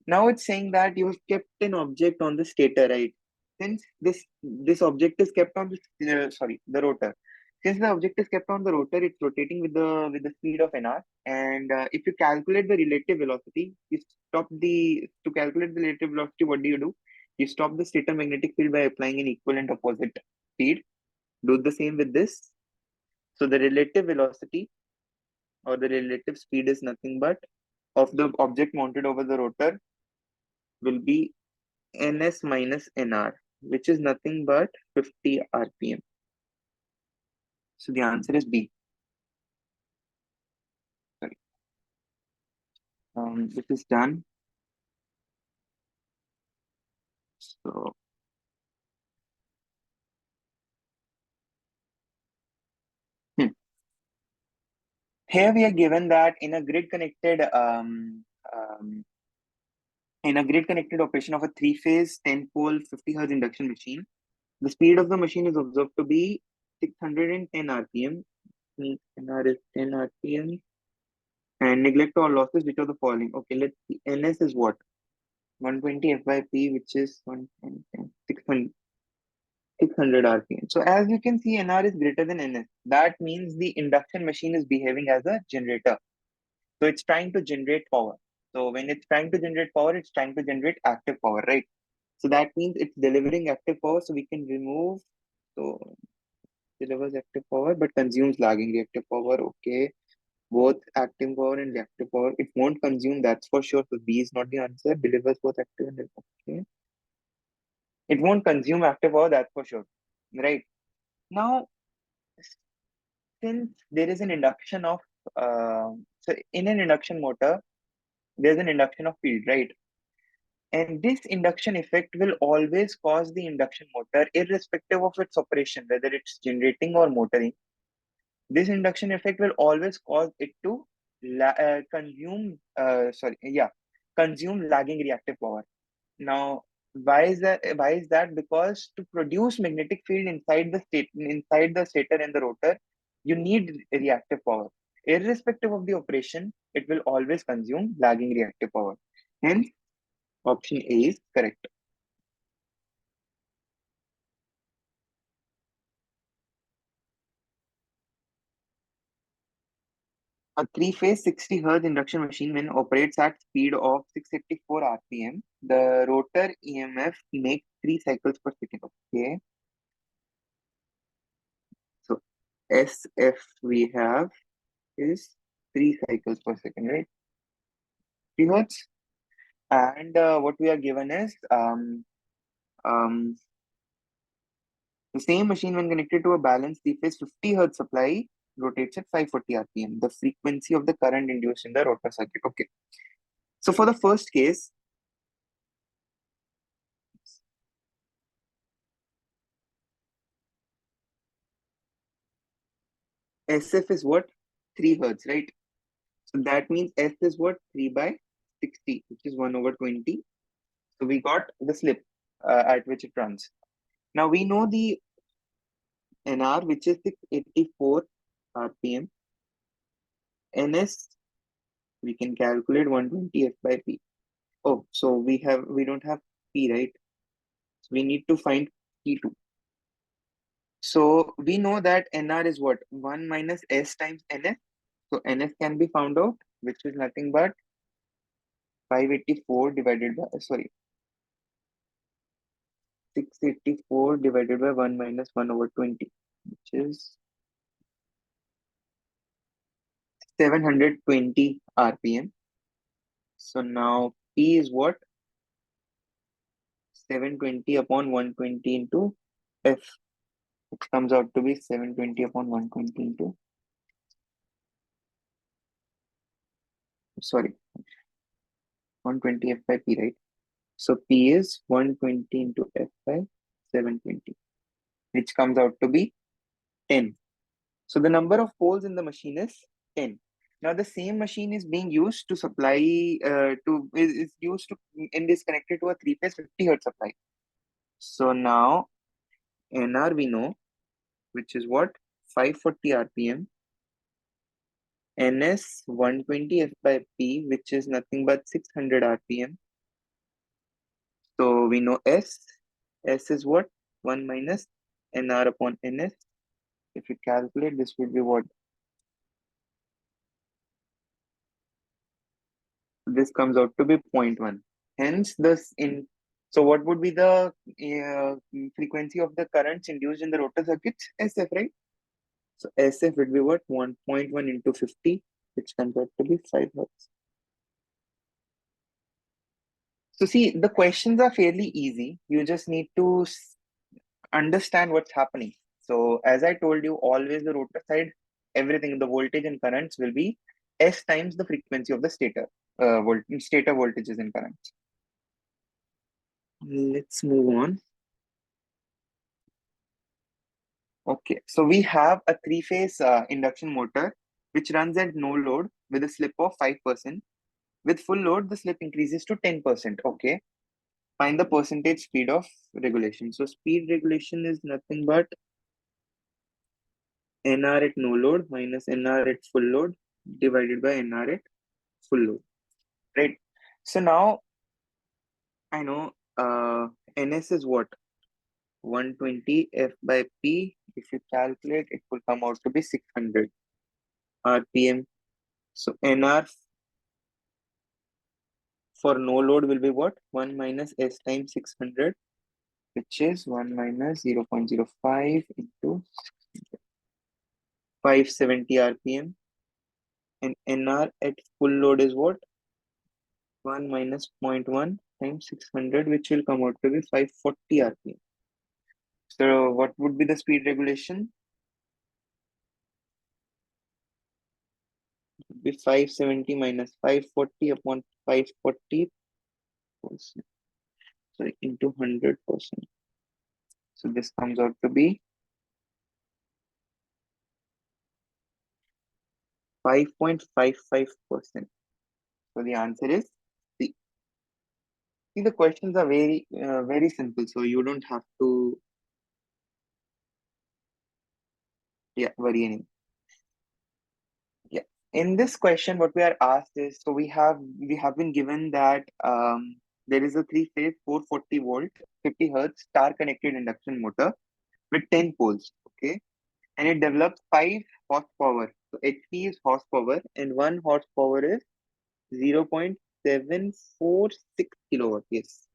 Now it's saying that you have kept an object on the stator, right? Since this object is kept on the rotor. Since the object is kept on the rotor, it's rotating with the speed of nr. And if you calculate the relative velocity, you stop the to calculate the relative velocity. What do? You stop the stator magnetic field by applying an equivalent opposite speed. Do the same with this. So the relative velocity or the relative speed is nothing but of the object mounted over the rotor will be ns minus nr, which is nothing but 50 rpm. So the answer is B. Sorry. This is done. So hmm. Here we are given that in a grid connected operation of a 3-phase 10-pole 50 Hz induction machine, the speed of the machine is observed to be 610 rpm. Means nr is 10 rpm. And neglect all losses, which are the following. Okay, let's see. NS is what? 120 F by P, which is 600 RPM. So as you can see, NR is greater than NS. That means the induction machine is behaving as a generator. So it's trying to generate power. So when it's trying to generate power, it's trying to generate active power, right? So that means it's delivering active power. So we can remove, so delivers active power, but consumes lagging reactive power. Okay. Both active power and reactive power. It won't consume, that's for sure. So B is not the answer. Delivers both active and reactive. Okay. It won't consume active power, that's for sure. Right. Now, since there is an induction of, so in an induction motor, there's an induction of field, right? And this induction effect will always cause the induction motor, irrespective of its operation, whether it's generating or motoring. This induction effect will always cause it to consume lagging reactive power. Now, Why is that? Why is that? Because to produce magnetic field inside the stator and the rotor, you need reactive power. Irrespective of the operation, it will always consume lagging reactive power. Hence, option A is correct. A three-phase 60 Hz induction machine, when operates at speed of 684 RPM, the rotor EMF makes 3 cycles per second. Okay, so SF we have is 3 cycles per second, right? 3 Hz. And what we are given is um, the same machine, when connected to a balanced three-phase 50 Hz supply, rotates at 540 RPM, the frequency of the current induced in the rotor circuit. Okay. So for the first case, SF is what? 3 Hz, right? So that means S is what? 3 by 60, which is 1 over 20. So we got the slip at which it runs. Now we know the NR, which is 684 RPM. NS, we can calculate 120 F by P. Oh, so we don't have P, right? So we need to find P2. So we know that NR is what? 1 minus S times NS. So NS can be found out, which is nothing but 584 divided by, sorry, 684 divided by 1 minus 1 over 20, which is 720 RPM. So now P is what? 720 upon 120 into F. It comes out to be 720 upon 120 into, sorry, 120 F by P, right? So P is 120 into F by 720, which comes out to be 10. So the number of poles in the machine is 10. Now the same machine is being used to supply is used to and is connected to a three-phase 50 Hz supply. So now NR we know, which is what? 540 RPM. NS 120 F by P, which is nothing but 600 RPM. So we know S. S is what? 1 minus NR upon NS. If you calculate, this would be what? This comes out to be 0.1. Hence, so what would be the frequency of the currents induced in the rotor circuits? SF, right? So SF would be what? 1.1 into 50, which comes out to be 5 Hz. So see, the questions are fairly easy. You just need to understand what's happening. So as I told you, always the rotor side, everything, the voltage and currents will be S times the frequency of the stator voltages and currents. Let's move on. Okay, so we have a three-phase induction motor which runs at no load with a slip of 5%. With full load, the slip increases to 10%. Okay, find the percentage speed of regulation. So speed regulation is nothing but NR at no load minus NR at full load divided by NR at full load, right? So now I know NS is what? 120 F by P. If you calculate, it will come out to be 600 RPM. So NR for no load will be what? 1 minus S times 600, which is 1 minus 0.05 into 570 RPM. And NR at full load is what? 1 minus 0.1 times 600, which will come out to be 540 RPM. So what would be the speed regulation? It would be 570 minus 540 upon 540, sorry, into 100%. So this comes out to be 5.55%. So the answer is C. See, the questions are very simple, so you don't have to, yeah, worry any. Yeah. In this question, what we are asked is, so we have been given that there is a three-phase 440 volt, 50 hertz star connected induction motor with 10 poles. Okay, and it develops 5 horsepower. So HP is horsepower, and 1 horsepower is 0.746 kilowatt. Yes.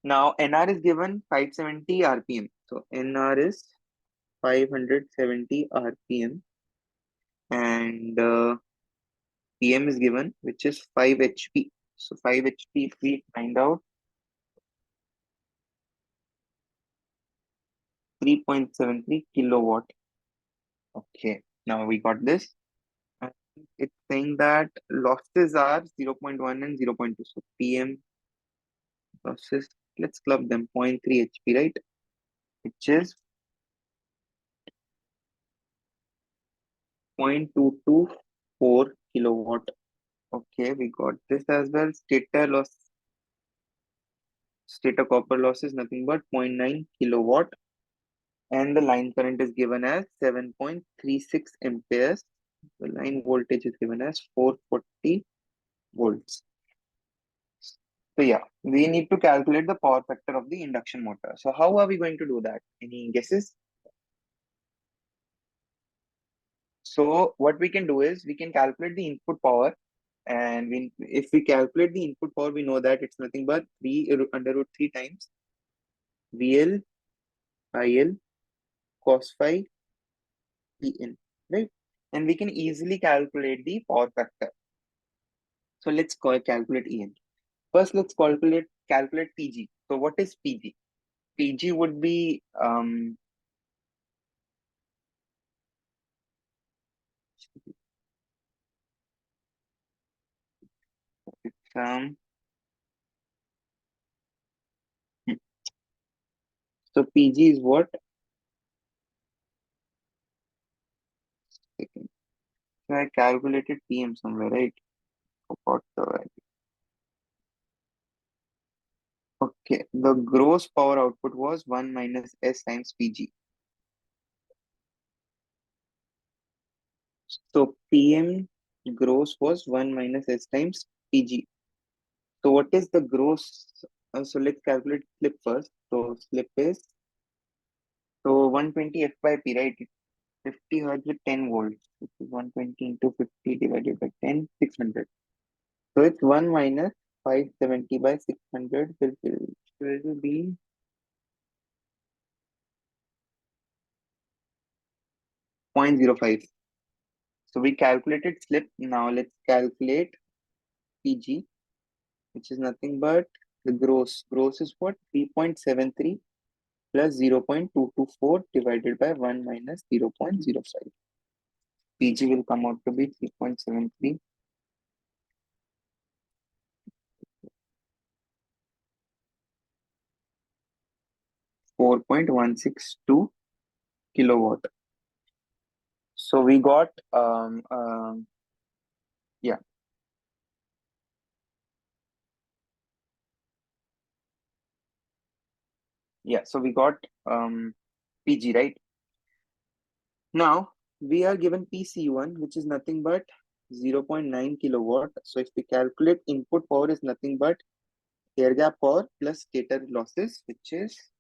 Now NR is given 570 RPM. So NR is 570 RPM, and PM is given, which is 5 HP. So 5 HP, if we find out, 3.73 kilowatt. Okay, now we got this. And it's saying that losses are 0.1 and 0.2. So PM losses, let's club them, 0.3 HP, right? Which is 0.224 kilowatt. Okay, we got this as well. Stator copper loss is nothing but zero point 0.9 kilowatt, and the line current is given as 7.36 amperes. The line voltage is given as 440 volts. So yeah, we need to calculate the power factor of the induction motor. So how are we going to do that? Any guesses? So what we can do is we can calculate the input power, and if we calculate the input power, we know that it's nothing but 3 under root 3 times VL IL cos phi PN, right? And we can easily calculate the power factor. So let's calculate EN. First, let's calculate PG. So what is PG? PG would be it's, hmm. So PG is what? Second. So I calculated PM somewhere, right? Forgot the value. Okay, the gross power output was 1 minus S times PG. So PM gross was 1 minus S times PG. So what is the gross? So let's calculate slip first. So slip is, so 120 F by P, right? 50 hertz with 10 volts, which is 120 into 50 divided by 10, 600. So it's 1 minus 570 by 600 will be 0.05. So we calculated slip. Now let's calculate PG, which is nothing but the gross. Gross is what? 3.73 plus 0.224 divided by 1 minus 0.05. PG will come out to be 3.73. 4.162 kilowatt. So we got yeah, yeah. So we got PG, right? Now we are given PC1, which is nothing but 0.9 kilowatt. So if we calculate input power is nothing but air gap power plus stator losses, which is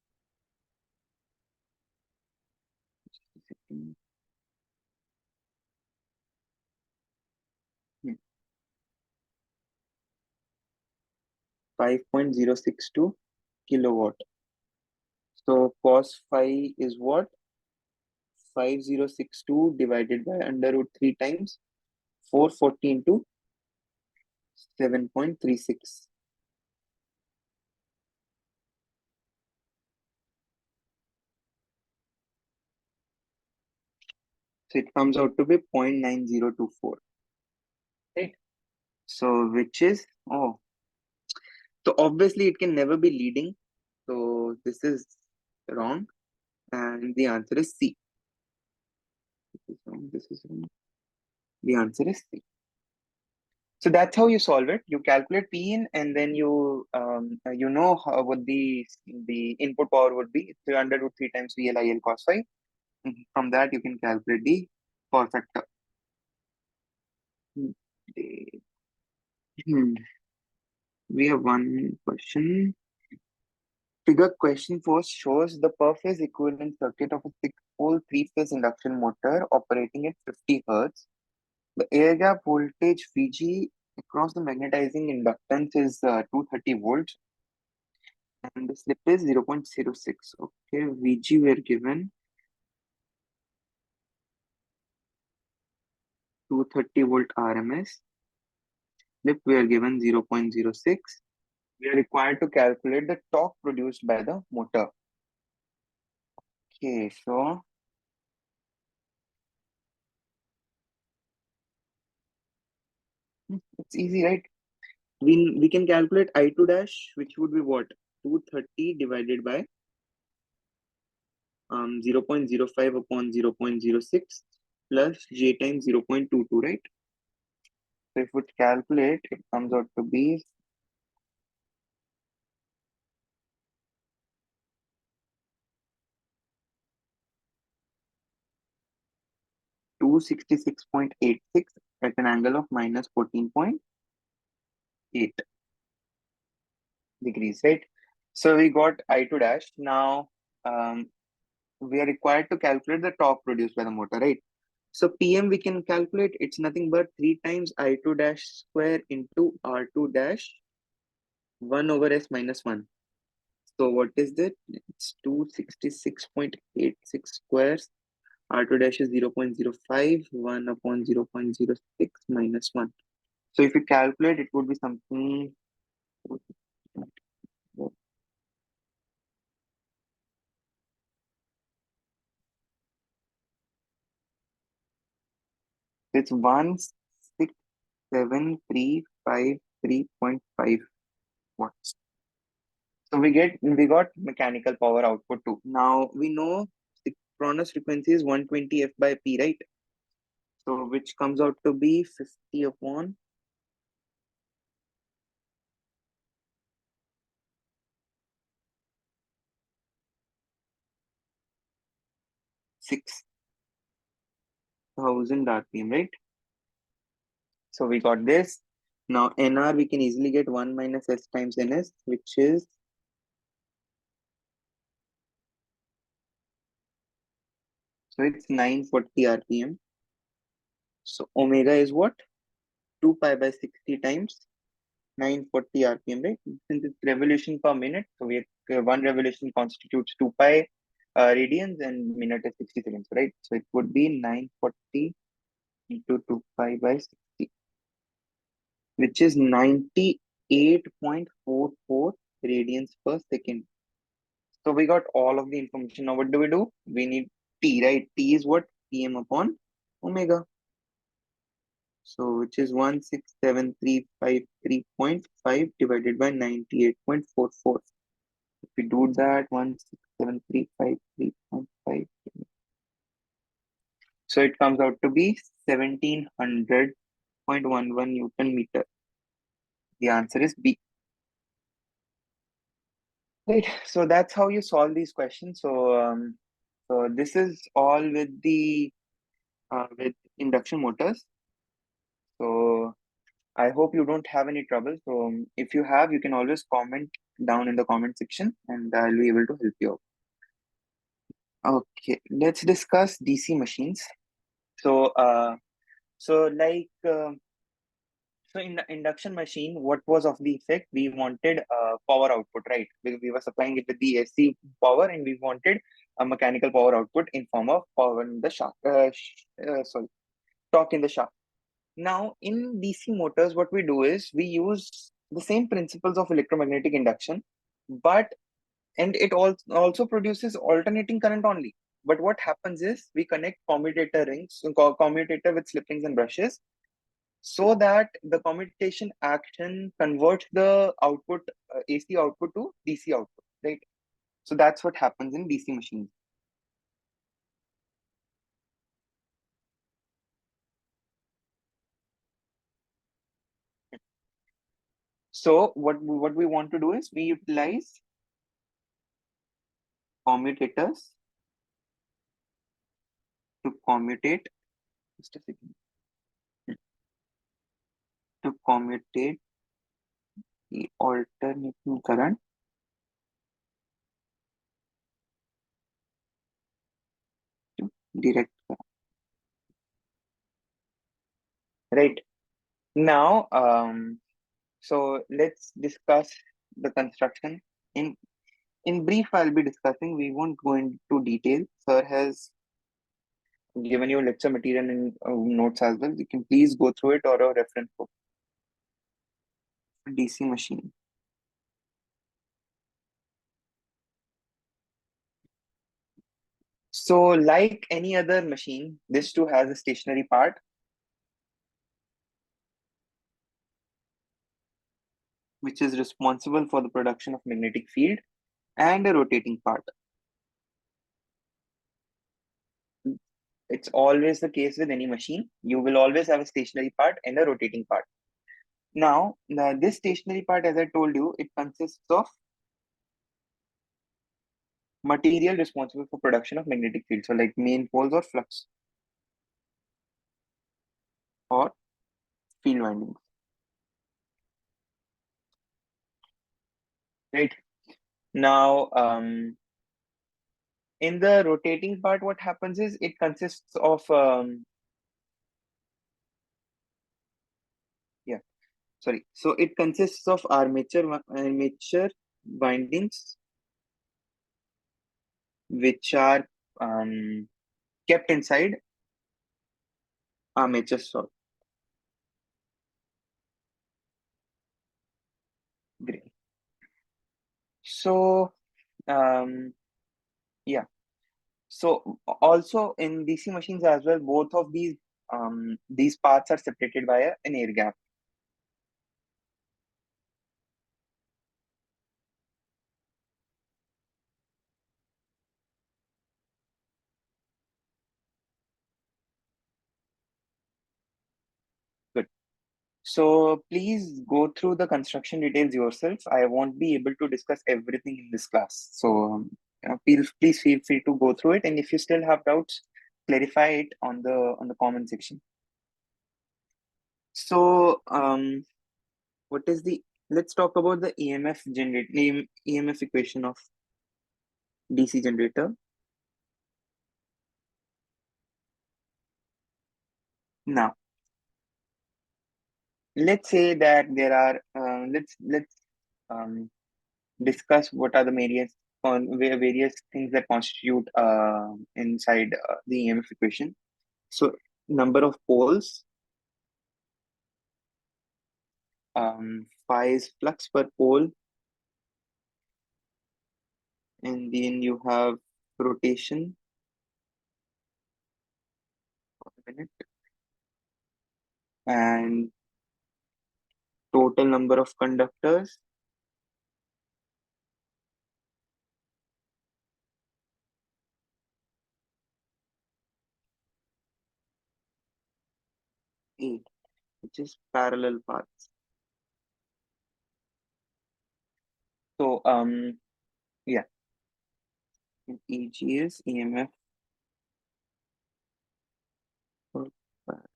5.062 kilowatt. So cos phi is what? 5062 divided by under root 3 times 440 into 7.36. So it comes out to be 0.9024, right? So which is, oh, so obviously it can never be leading. So this is wrong. And the answer is C. This is wrong. This is wrong. The answer is C. So that's how you solve it. You calculate P in, and then you know what the input power would be. 300 root 3 times VLIL cos phi. From that, you can calculate the power factor. The- Hmm. We have one question. Figure question 4 shows the per phase equivalent circuit of a 6-pole 3-phase induction motor operating at 50 Hz. The air gap voltage Vg across the magnetizing inductance is 230 volts and the slip is 0.06. Okay, Vg were given 230 volt RMS. Slip were given 0.06. We are required to calculate the torque produced by the motor. Okay, so it's easy, right? We can calculate I2 dash, which would be what? 230 divided by 0.05 upon 0.06 plus j times 0.22, right? So if we calculate, it comes out to be 266.86 at an angle of minus 14.8 degrees, right? So we got I2 dash. Now we are required to calculate the torque produced by the motor, right? So PM we can calculate, it's nothing but 3 times I2 dash square into R2 dash 1 over S minus 1. So what is that? It's 266.86 squares. R2 dash is 0.05, 1 upon 0.06 minus 1. So if you calculate, it would be something. It's 167,353.5 watts. So we got mechanical power output too. Now we know synchronous frequency is 120 F by P, right? So which comes out to be 50 upon 6,000 RPM, right? So we got this. Now NR we can easily get 1 minus S times NS, which is so it's 940 RPM. So omega is what? 2 pi by 60 times 940 RPM, right? Since it's revolution per minute, so one revolution constitutes 2 pi radians and minute is 60 seconds, right? So it would be 940 into 2 pi by 60, which is 98.44 radians per second. So we got all of the information. Now what do? We need T, right? T is what? PM upon omega. So which is 167,353.5 divided by 98.44. If we do that, 167,353.5. So it comes out to be 1700.11 Newton meter. The answer is B. Right. So that's how you solve these questions. So this is all with induction motors. So I hope you don't have any trouble. So if you have, you can always comment down in the comment section and I'll be able to help you out. Okay, let's discuss DC machines. So, so in the induction machine, what was of the effect? We wanted power output, right? We were supplying it with the AC power, and we wanted a mechanical power output in form of power in the shaft. Sorry, torque in the shaft. Now, in DC motors, what we do is we use the same principles of electromagnetic induction, but and it also produces alternating current only. But what happens is we connect commutator rings, commutator with slip rings and brushes, so that the commutation action converts the output AC output to DC output, right? So that's what happens in DC machines. So what we want to do is we utilize commutators to commutate, just a second, to commutate the alternating current to direct current. Right. Now, so let's discuss the construction. In in brief, I'll be discussing. We won't go into detail. Sir has given you lecture material and notes as well. You can please go through it or a reference book. DC machine. So, like any other machine, this too has a stationary part, which is responsible for the production of magnetic field, and a rotating part. It's always the case with any machine. You will always have a stationary part and a rotating part. Now, this stationary part, as I told you, it consists of material responsible for production of magnetic field. So, like main poles or flux or field windings. Right. Now, in the rotating part, what happens is it consists of yeah, sorry. So it consists of armature windings, which are kept inside armature slot. Great. So yeah. So also in DC machines as well, both of these parts are separated by an air gap. Good. So please go through the construction details yourself. I won't be able to discuss everything in this class. So please feel free to go through it. And if you still have doubts, clarify it on the comment section. So what is the let's talk about the EMF equation of DC generator. Now, let's say that there are let's um, discuss what are the various things that constitute inside the EMF equation. So number of poles, phi is flux per pole, and then you have rotation per minute and total number of conductors, eight, which is parallel paths. So yeah, EG is EMF per path.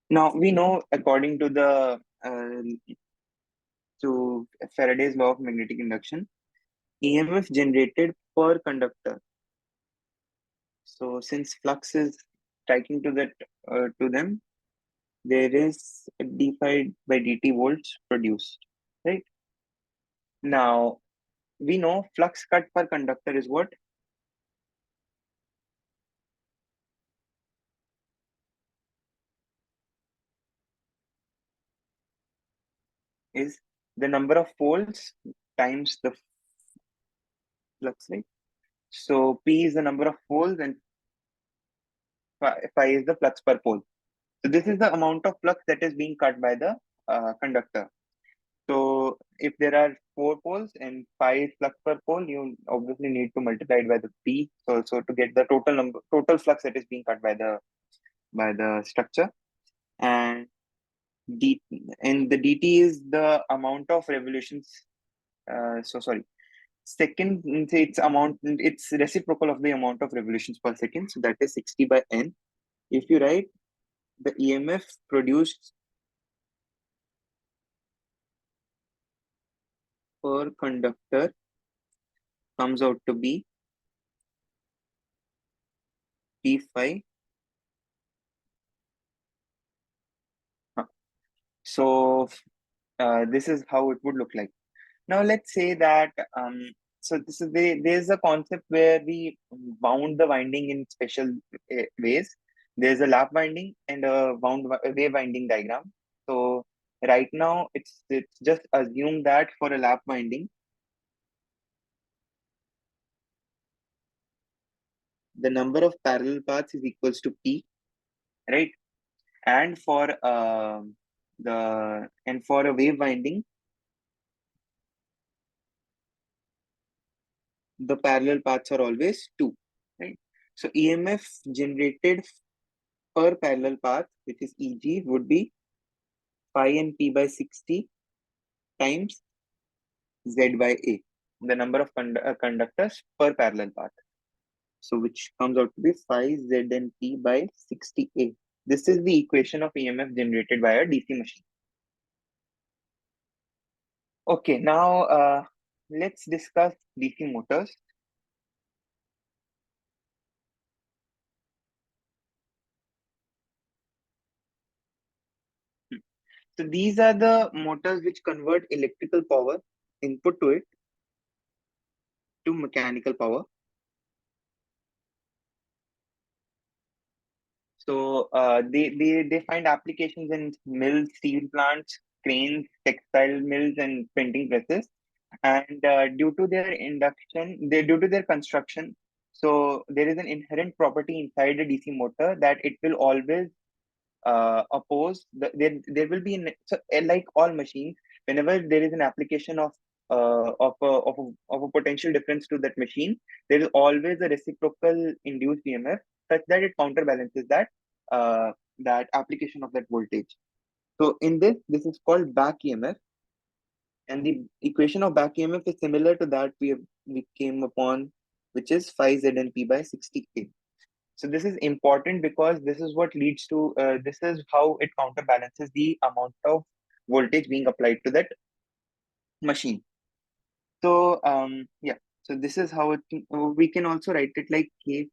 Now we know according to the to Faraday's law of magnetic induction, EMF generated per conductor. So since flux is striking to them, there is a d phi by dt volts produced, right? Now we know flux cut per conductor is what? Is the number of poles times the flux, right? So P is the number of poles and phi is the flux per pole. So this is the amount of flux that is being cut by the conductor. So if there are four poles and phi is flux per pole, you obviously need to multiply it by the P. So to get the total flux that is being cut by the structure. And D, and the dt is the amount of revolutions. Sorry. Second, it's amount. It's reciprocal of the amount of revolutions per second. So that is 60 by n. If you write the EMF produced per conductor comes out to be P phi. So this is how it would look like. Now let's say that so this is there's a concept where we bound the winding in special ways. There's a lap winding and a wave winding diagram. So right now it's just assume that for a lap winding, the number of parallel paths is equals to P, right? And for for a wave winding, the parallel paths are always two, right? So EMF generated per parallel path, which is EG, would be phi and P by 60 times Z by A, the number of conductors per parallel path. So which comes out to be phi Z and P by 60A. This is the equation of EMF generated by a DC machine. Okay, now let's discuss DC motors. So these are the motors which convert electrical power input to it to mechanical power. So they find applications in mills, steel plants, cranes, textile mills, and printing presses. And due to their due to their construction, so there is an inherent property inside a DC motor that it will always oppose there will be like all machines, whenever there is an application of a potential difference to that machine, there is always a reciprocal induced EMF such that it counterbalances that application of that voltage. So in this is called back EMF, and the equation of back EMF is similar to that we came upon, which is phi Z and P by 60A. So this is important because this is what leads to this is how it counterbalances the amount of voltage being applied to that machine. So yeah, so this is how we can also write it like K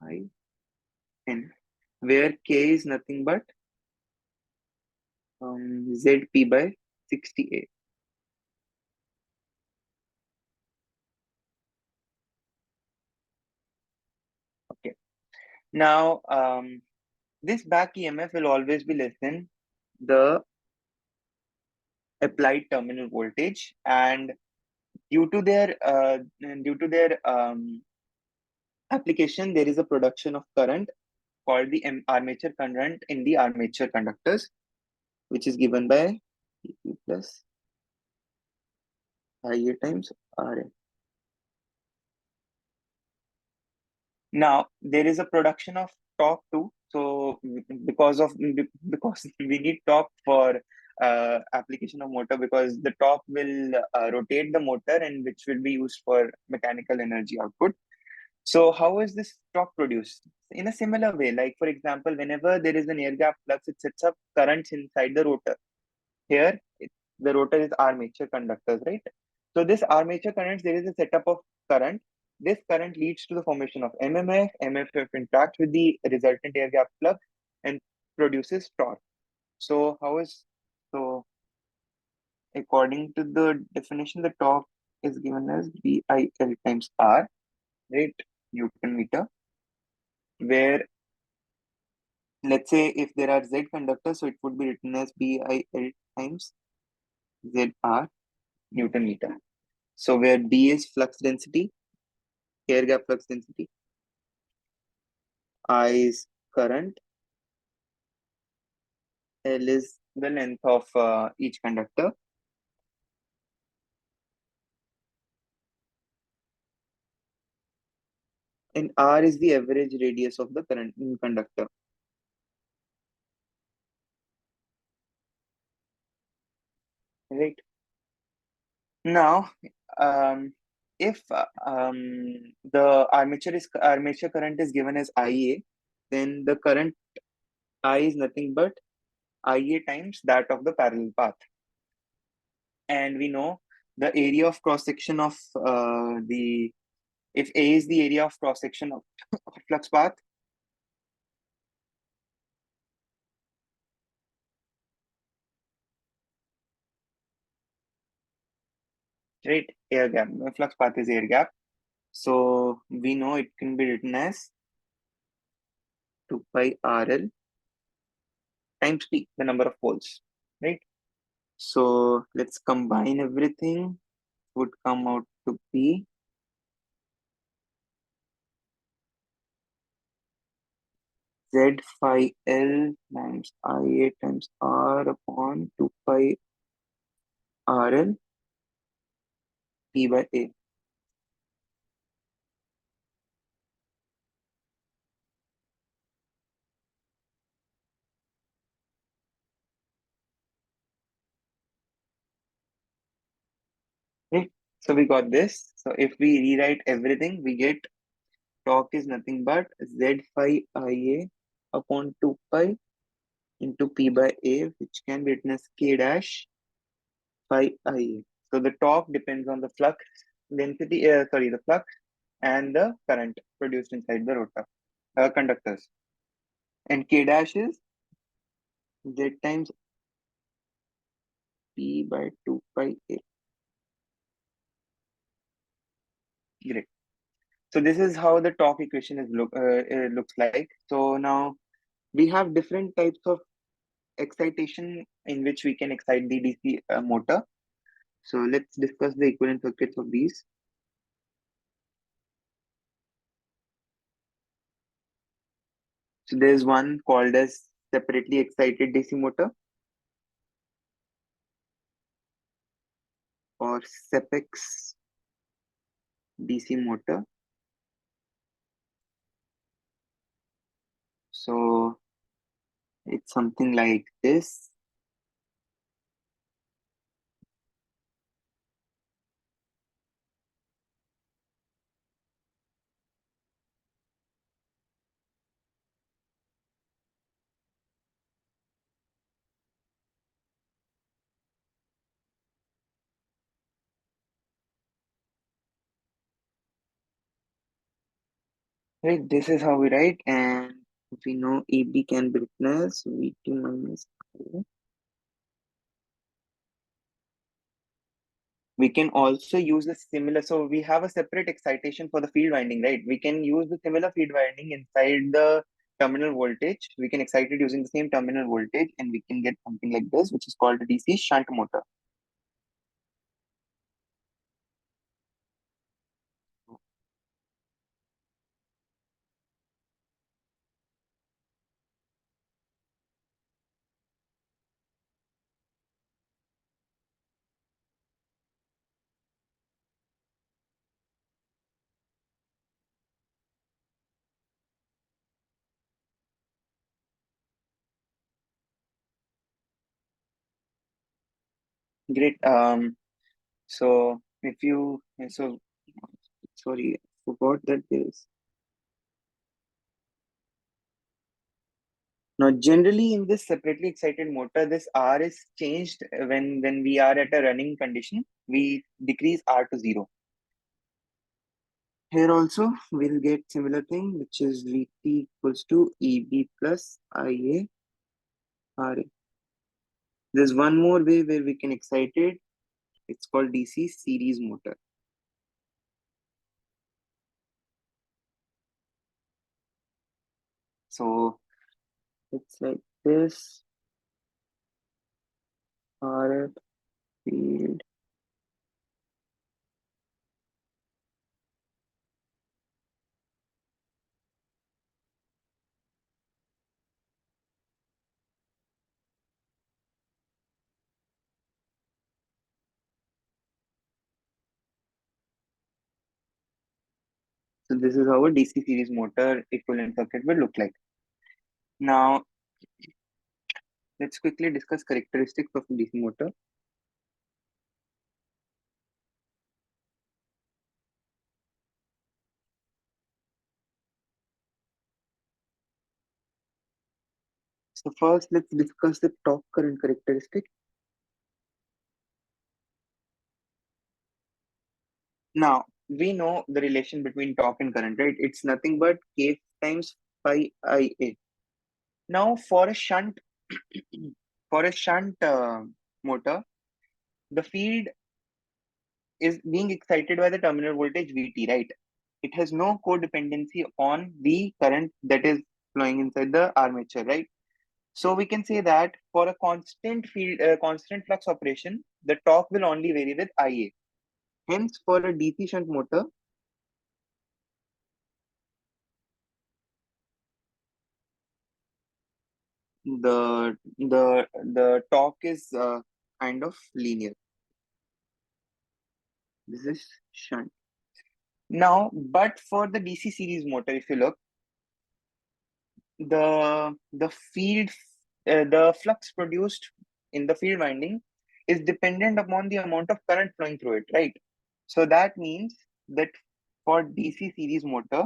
I N, where K is nothing but ZP by 60A. Okay. Now this back EMF will always be less than the applied terminal voltage, and due to their application, there is a production of current called the armature current in the armature conductors, which is given by P plus IA times RA. Now there is a production of torque too. So because we need torque for application of motor, because the torque will rotate the motor and which will be used for mechanical energy output. So how is this torque produced? In a similar way, like for example, whenever there is an air gap flux, it sets up currents inside the rotor. Here, the rotor is armature conductors, right? So this armature currents, there is a setup of current. This current leads to the formation of MMF. MMF interacts with the resultant air gap flux and produces torque. So according to the definition, the torque is given as BIL times R, right? Newton meter, where let's say if there are Z conductors, so it would be written as BIL times ZR Newton meter. So where B is flux density, air gap flux density, I is current, L is the length of each conductor, and R is the average radius of the current conductor. right? Now, if the armature current is given as IA, then the current I is nothing but IA times that of the parallel path. And we know the area of cross section of the if A is the area of cross section of flux path, right? Air gap. Flux path is air gap. So we know it can be written as 2 pi RL times P, the number of poles, right? So let's combine everything. Would come out to be Z phi L times IA times R upon 2 pi RL P by A. Right? So we got this. So if we rewrite everything, we get torque is nothing but Z phi IA upon 2 pi into P by A, which can be written as K dash phi IA. So the torque depends on the flux density, the flux and the current produced inside the rotor conductors. And K dash is Z times P by 2 pi A. Great. So this is how the torque equation looks like. So now we have different types of excitation in which we can excite the DC motor. So let's discuss the equivalent circuits of these. So there's one called as separately excited DC motor or SEPEX DC motor. So it's something like this. Right, this is how we write, and we know EB can be written as VT minus I. We can also use the similar, so we have a separate excitation for the field winding, right? We can use the similar field winding inside the terminal voltage. We can excite it using the same terminal voltage, and we can get something like this, which is called a DC shunt motor. Great. So if you, so sorry, I forgot that this. Now, generally in this separately excited motor, this R is changed when we are at a running condition. We decrease R to 0. Here also, we'll get similar thing, which is VT equals to EB plus IA RA. There's one more way where we can excite it. It's called DC series motor. So it's like this RF field. So this is how a DC series motor equivalent circuit will look like. Now, let's quickly discuss characteristics of a DC motor. So first, let's discuss the torque current characteristic. Now, we know the relation between torque and current, right? It's nothing but K times phi IA. Now, for a shunt, for a shunt motor, the field is being excited by the terminal voltage Vt, right? It has no codependency on the current that is flowing inside the armature, right? So we can say that for a constant field, constant flux operation, the torque will only vary with Ia. Hence, for a DC shunt motor, the torque is kind of linear. This is shunt. Now, but for the DC series motor, if you look, the field, the flux produced in the field winding is dependent upon the amount of current flowing through it, right? So that means that for DC series motor,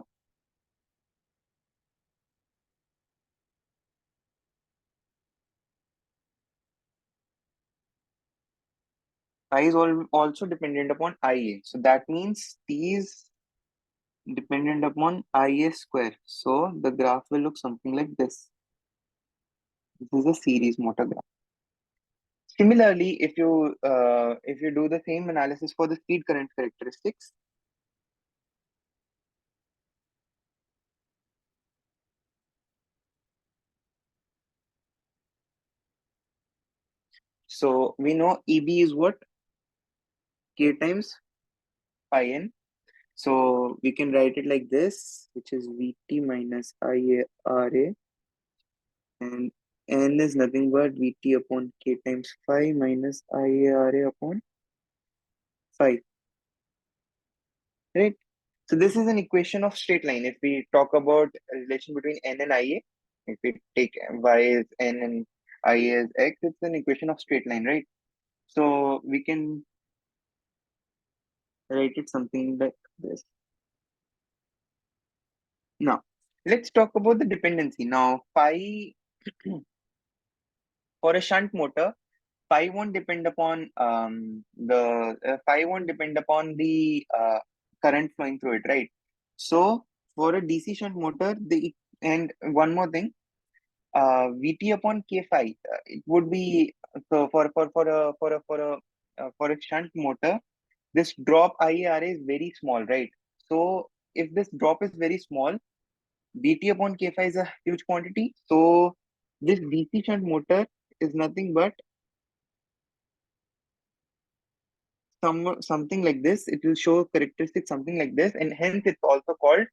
I is also dependent upon IA. So that means T is dependent upon IA square. So the graph will look something like this. This is a series motor graph. Similarly, if you do the same analysis for the speed current characteristics, so we know EB is what? K times pi n. So we can write it like this, which is Vt minus IA RA, and n is nothing but Vt upon K times phi minus IA RA upon phi, right? So this is an equation of straight line. If we talk about a relation between n and IA, if we take y is n and IA is x, it's an equation of straight line, right? So we can write it something like this. Now, let's talk about the dependency. Now, phi for a shunt motor, phi won't depend upon the phi won't depend upon the current flowing through it, right? So for a DC shunt motor, the and one more thing, Vt upon K phi, it would be so for a shunt motor, this drop IARA is very small, right? So if this drop is very small, Vt upon K phi is a huge quantity. So this DC shunt motor is nothing but something like this. It will show characteristics something like this, and hence it's also called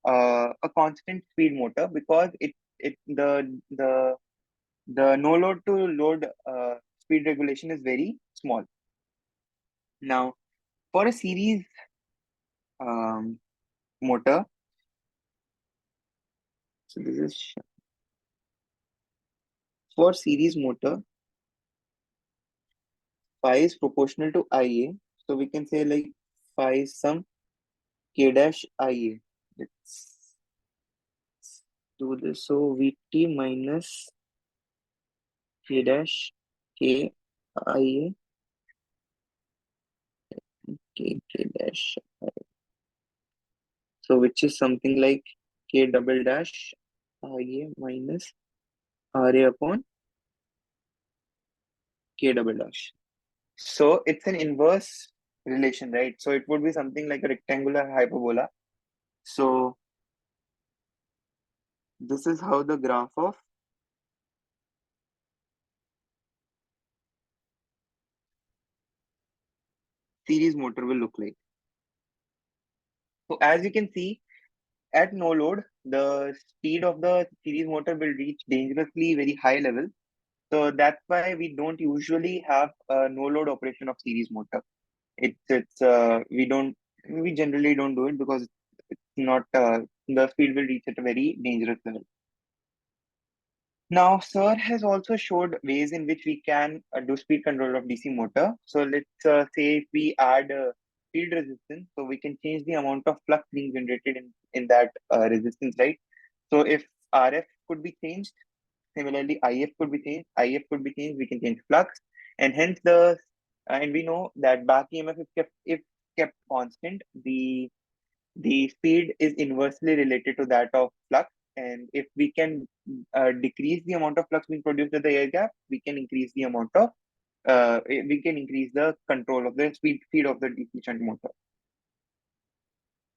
a constant speed motor because it the no load to load speed regulation is very small. Now, for a series um, motor, so this is for series motor, phi is proportional to IA. So we can say like phi is some K dash IA. Let's do this. So Vt minus K dash K IA K dash. So which is something like K double dash IA minus RA upon K double dash. So it's an inverse relation, right? So it would be something like a rectangular hyperbola. So this is how the graph of series motor will look like. So as you can see, at no load, the speed of the series motor will reach dangerously very high level. So that's why we don't usually have a no load operation of series motor. We generally don't do it because it's not the speed will reach at a very dangerous level. Now, Sir has also showed ways in which we can do speed control of DC motor. So let's say if we add field resistance, so we can change the amount of flux being generated in that resistance, right? So if RF could be changed, Similarly, IF could be changed. IF could be changed. We can change flux, and hence and we know that back EMF if kept constant, the speed is inversely related to that of flux. And if we can decrease the amount of flux being produced at the air gap, we can increase the amount of we can increase the control of the speed of the DC shunt motor.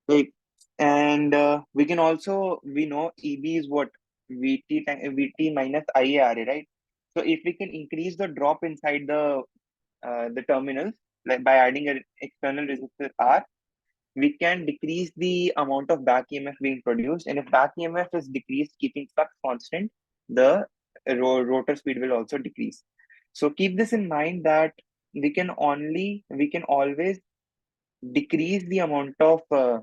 Right. And we know EB is what VT minus IARA, right? So if we can increase the drop inside the terminals, like by adding an external resistor R, we can decrease the amount of back EMF being produced. And if back EMF is decreased, keeping flux constant, the rotor speed will also decrease. So keep this in mind that we can always decrease the amount of uh,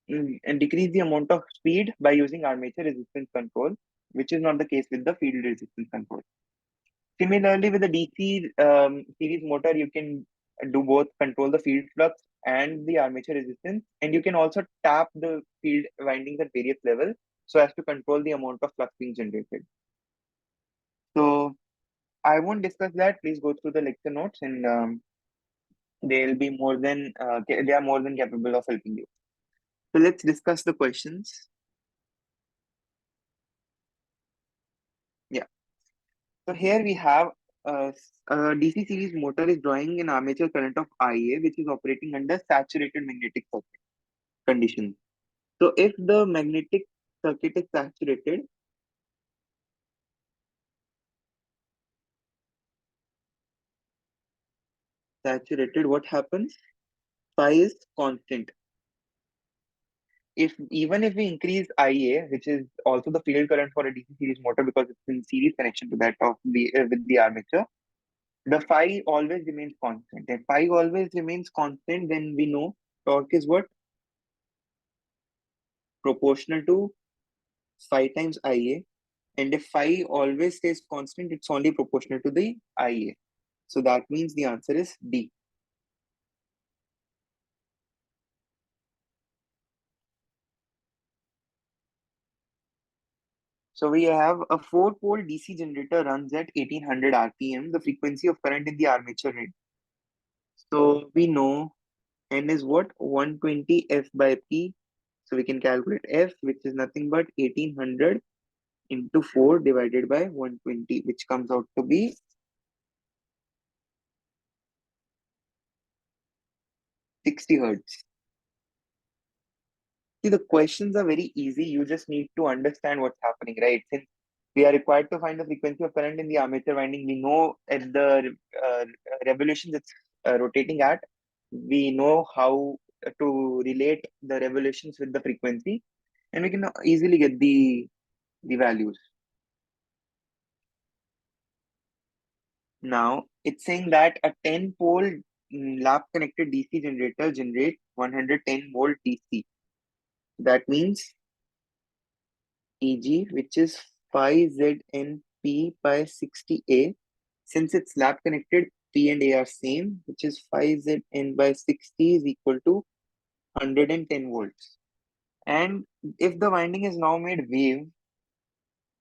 and decrease the amount of speed by using armature resistance control, which is not the case with the field resistance control. Similarly, with the DC series motor, you can do both control the field flux and the armature resistance, and you can also tap the field windings at various levels so as to control the amount of flux being generated. So I won't discuss that. Please go through the lecture notes, and they'll be they are more than capable of helping you. So let's discuss the questions. Yeah. So here we have a DC series motor is drawing an armature current of IA, which is operating under saturated magnetic circuit conditions. So if the magnetic circuit is saturated, what happens? Phi is constant. If we increase IA, which is also the field current for a DC series motor because it's in series connection to that of the with the armature, the phi always remains constant. If phi always remains constant, then we know torque is what? Proportional to phi times IA. And if phi always stays constant, it's only proportional to the IA. So that means the answer is D. So we have a 4-pole DC generator runs at 1800 RPM, the frequency of current in the armature ring. So we know N is what? 120 F by P. So we can calculate F, which is nothing but 1800 into 4 divided by 120, which comes out to be 60 Hertz. See, the questions are very easy. You just need to understand what's happening, right? Since we are required to find the frequency of current in the armature winding, we know at the revolutions it's rotating at, we know how to relate the revolutions with the frequency, and we can easily get the values. Now, it's saying that a 10-pole lap connected DC generator generates 110 volt DC. That means EG, which is phi ZNP by 60A. Since it's lap connected, P and A are same, which is phi Zn by 60 is equal to 110 volts. And if the winding is now made wave,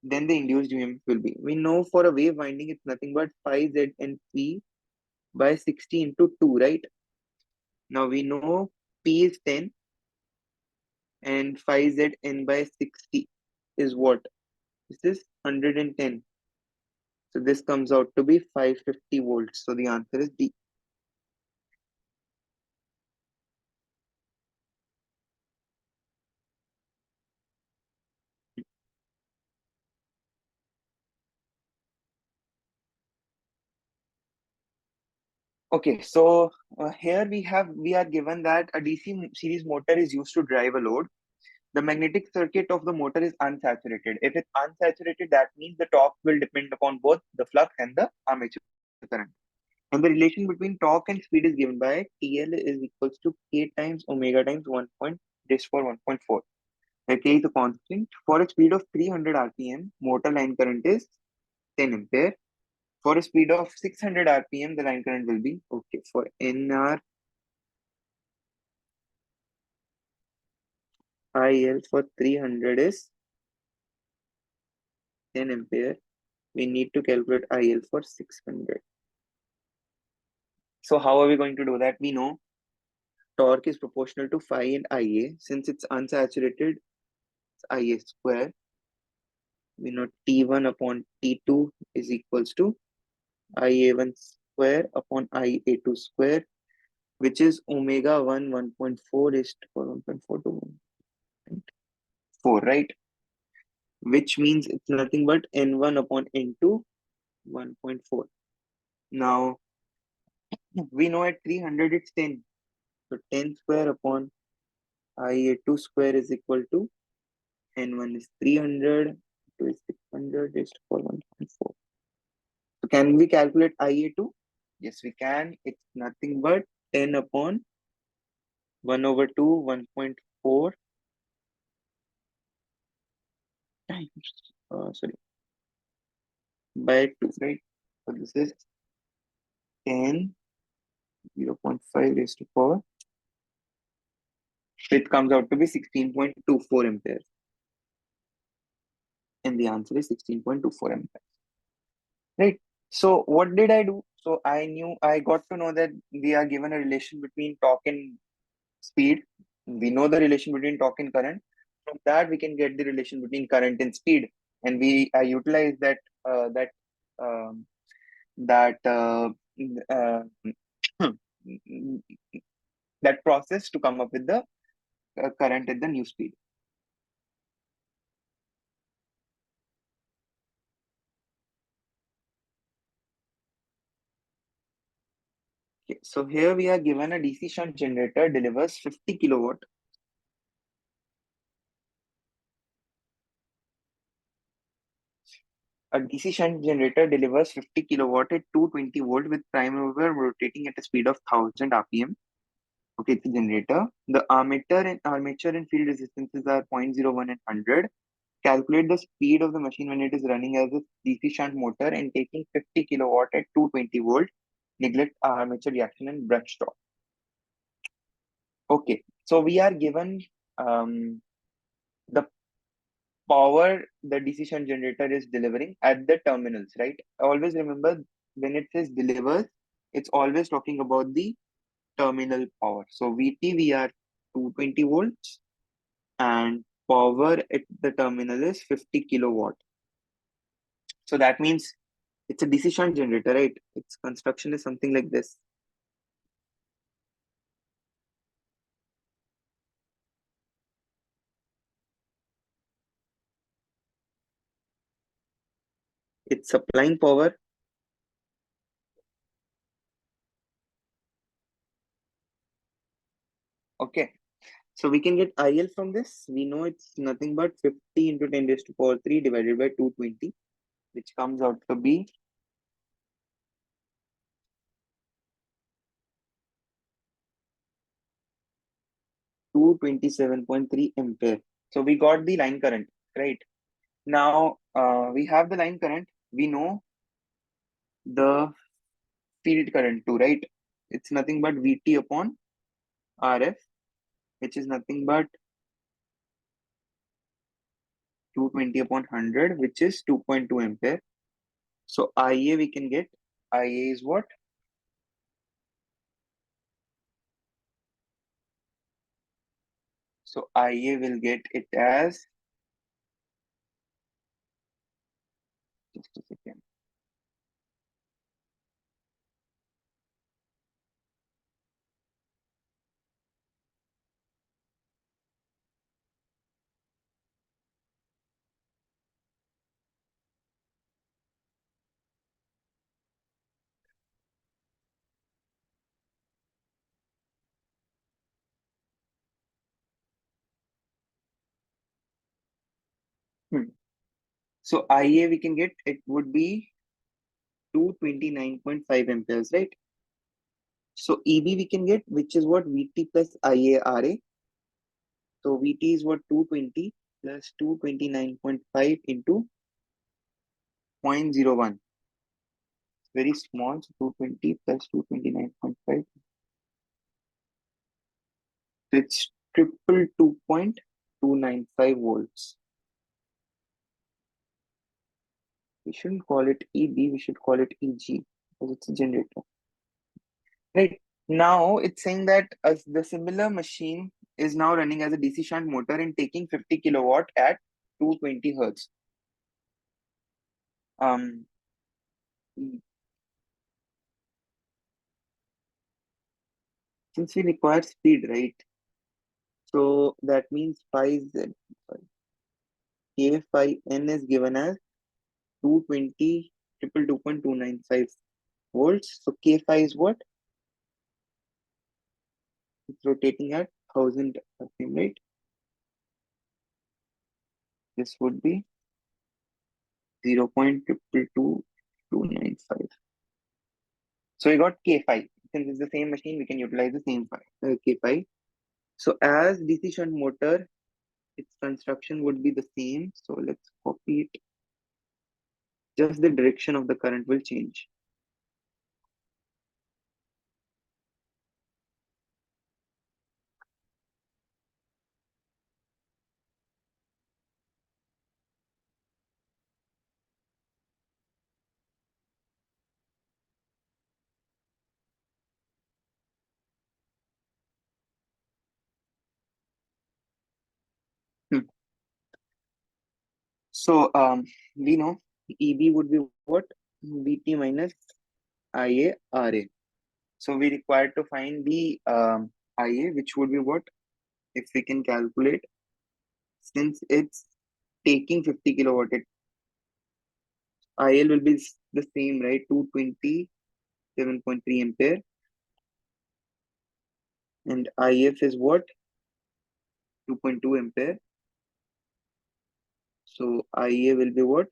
then the induced EMF will be. We know for a wave winding, it's nothing but phi Zn by 60 into 2, right? Now we know P is 10 and phi Zn by 60 is what? This is 110. So this comes out to be 550 volts. So the answer is D. Okay, so here we are given that a DC series motor is used to drive a load. The magnetic circuit of the motor is unsaturated. If it's unsaturated, that means the torque will depend upon both the flux and the armature current. And the relation between torque and speed is given by TL is equals to K times omega times 1 point raised for 1.4. Where K is a constant. For a speed of 300 RPM, motor line current is 10 ampere. For a speed of 600 RPM, the line current will be okay. For NR IL for 300 is 10 ampere, we need to calculate IL for 600. So how are we going to do that? We know torque is proportional to phi and Ia. Since it's unsaturated, it's Ia square. We know T1 upon T2 is equals to IA1 square upon IA2 square, which is omega 1, 1.4 is to 1.4 to 1.4, right? Which means it's nothing but N1 upon N2, 1.4. Now, we know at 300 it's 10. So 10 square upon IA2 square is equal to N1 is 300, 2 is 600, is to 1.4. So can we calculate IA2? Yes, we can. It's nothing but 10 upon 1 over 2, 1.4 times, sorry, by 2, right? So this is 10, 0.5 raised to 4. So it comes out to be 16.24 amperes. And the answer is 16.24 amperes. Right. So what did I do? So I got to know that we are given a relation between torque and speed. We know the relation between torque and current. From that, we can get the relation between current and speed. And I utilize um, that uh, that process to come up with the current at the new speed. Okay, so here we are given a DC shunt generator delivers 50 kilowatt. A DC shunt generator delivers 50 kilowatt at 220 volt with prime mover rotating at a speed of 1000 RPM. Okay, it's a generator. The armature and field resistances are 0.01 and 100. Calculate the speed of the machine when it is running as a DC shunt motor and taking 50 kilowatt at 220 volt. Neglect armature reaction and brush torque. Okay, so we are given the power the DC shunt generator is delivering at the terminals, right? Always remember when it says delivers, it's always talking about the terminal power. So VT, we are 220 volts and power at the terminal is 50 kilowatt. So that means it's a DC shunt generator, right? Its construction is something like this. It's supplying power. Okay. So we can get IL from this. We know it's nothing but 50 into 10 raised to power 3 divided by 220, which comes out to be 227.3 ampere. So we got the line current, right? Now we have the line current. We know the field current too, right? It's nothing but VT upon RF, which is nothing but 220 upon 100, which is 2.2 ampere. So IA we can get, IA is what? So IA will get it as, just a second. So IA we can get, it would be 229.5 amperes, right? So EB we can get, which is what? VT plus IARA. So VT is what? 220 plus 229.5 into 0.01. Very small. So 220 plus 229.5. So it's triple 2.295 volts. We shouldn't call it EB, we should call it EG because it's a generator. Right. Now it's saying that the similar machine is now running as a DC shunt motor and taking 50 kilowatt at 220 hertz. Um, since we require speed, right? So that means phi z, K phi n is given as 220 222.295 volts. So K phi is what? It's rotating at 1000 RPM, right? This would be 0.22295. So we got K phi. Since it's the same machine, we can utilize the same K phi. So as DC shunt motor, its construction would be the same. So let's copy it. Just the direction of the current will change. Hmm. So we know EB would be what? VT minus IA RA. So we require to find the IA, which would be what? If we can calculate, since it's taking 50 kilowatt, IL will be the same, right? 227.3 ampere. And IF is what? 2.2 ampere. So IA will be what?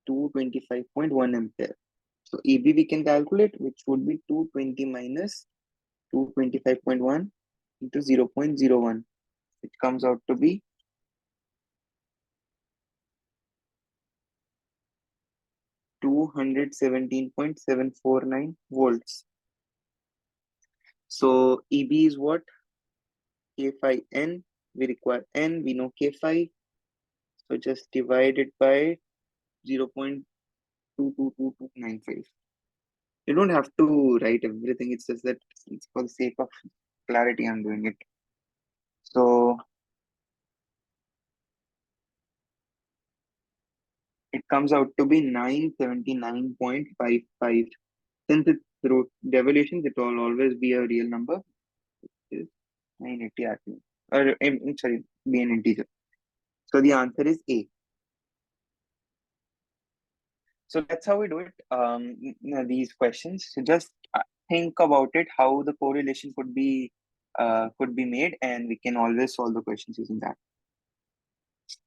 225.1 ampere. So EB we can calculate, which would be 220 minus 225.1 into 0.01, which comes out to be 217.749 volts. So EB is what? K phi N. We require N. We know K phi. So just divide it by 0.222295. You don't have to write everything. It's just that it's for the sake of clarity I'm doing it. So it comes out to be 979.55. Since it's through devolutions, it will always be a real number. It is 980 RPM. Or sorry, be an integer. So the answer is A. So that's how we do it. These questions. So just think about it, how the correlation could be made, and we can always solve the questions using that.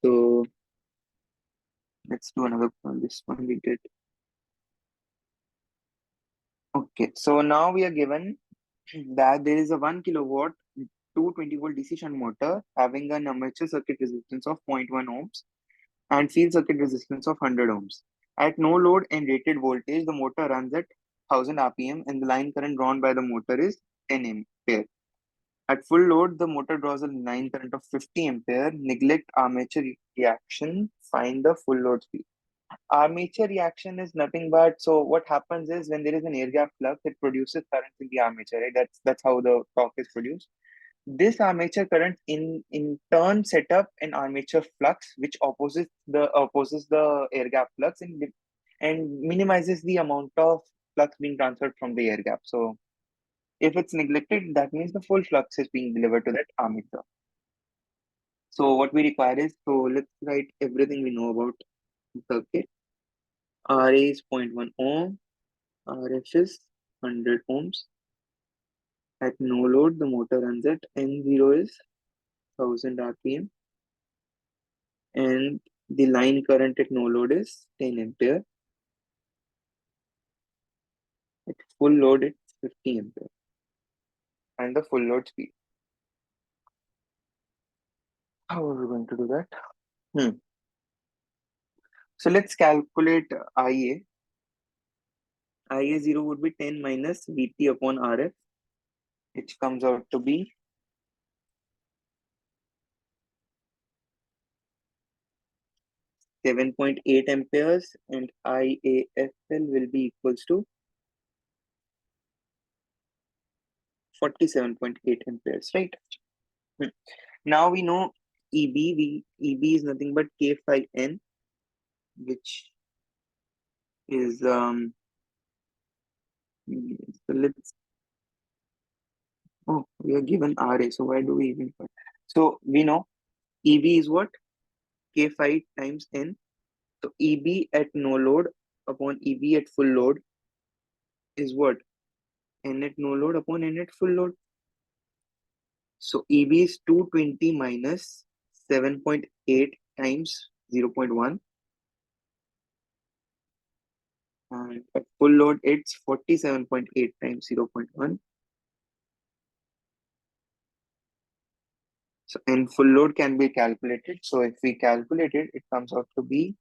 So let's do another one. This one we did. Okay, so now we are given that there is a 1 kilowatt 220 volt DC shunt motor having an armature circuit resistance of 0.1 ohms and field circuit resistance of 100 ohms. At no load and rated voltage, the motor runs at 1000 RPM and the line current drawn by the motor is 10 ampere. At full load, the motor draws a line current of 50 ampere. Neglect armature reaction, find the full load speed. Armature reaction is nothing but, so what happens is when there is an air gap flux, it produces current in the armature, right? That's how the torque is produced. This armature current in turn set up an armature flux which opposes the air gap flux and minimizes the amount of flux being transferred from the air gap. So if it's neglected, that means the full flux is being delivered to that armature. So what we require is, so let's write everything we know about the circuit. RA is 0.1 ohm, RF is 100 ohms. At no load, the motor runs at N0 is 1000 RPM and the line current at no load is 10 ampere. At full load, it's 50 ampere. And the full load speed. How are we going to do that? So let's calculate IA. IA0 would be 10 minus VT upon RF, which comes out to be 7.8 amperes, and IAFL will be equals to 47.8 amperes, right? Now we know EB is nothing but K phi N, which is so let's we are given RA, so why do we even put? So we know EB is what? K phi times N. So EB at no load upon EB at full load is what? N at no load upon N at full load. So EB is 220 minus 7.8 times 0.1, and at full load it's 47.8 times 0.1. So and full load can be calculated. So if we calculate it, it comes out to be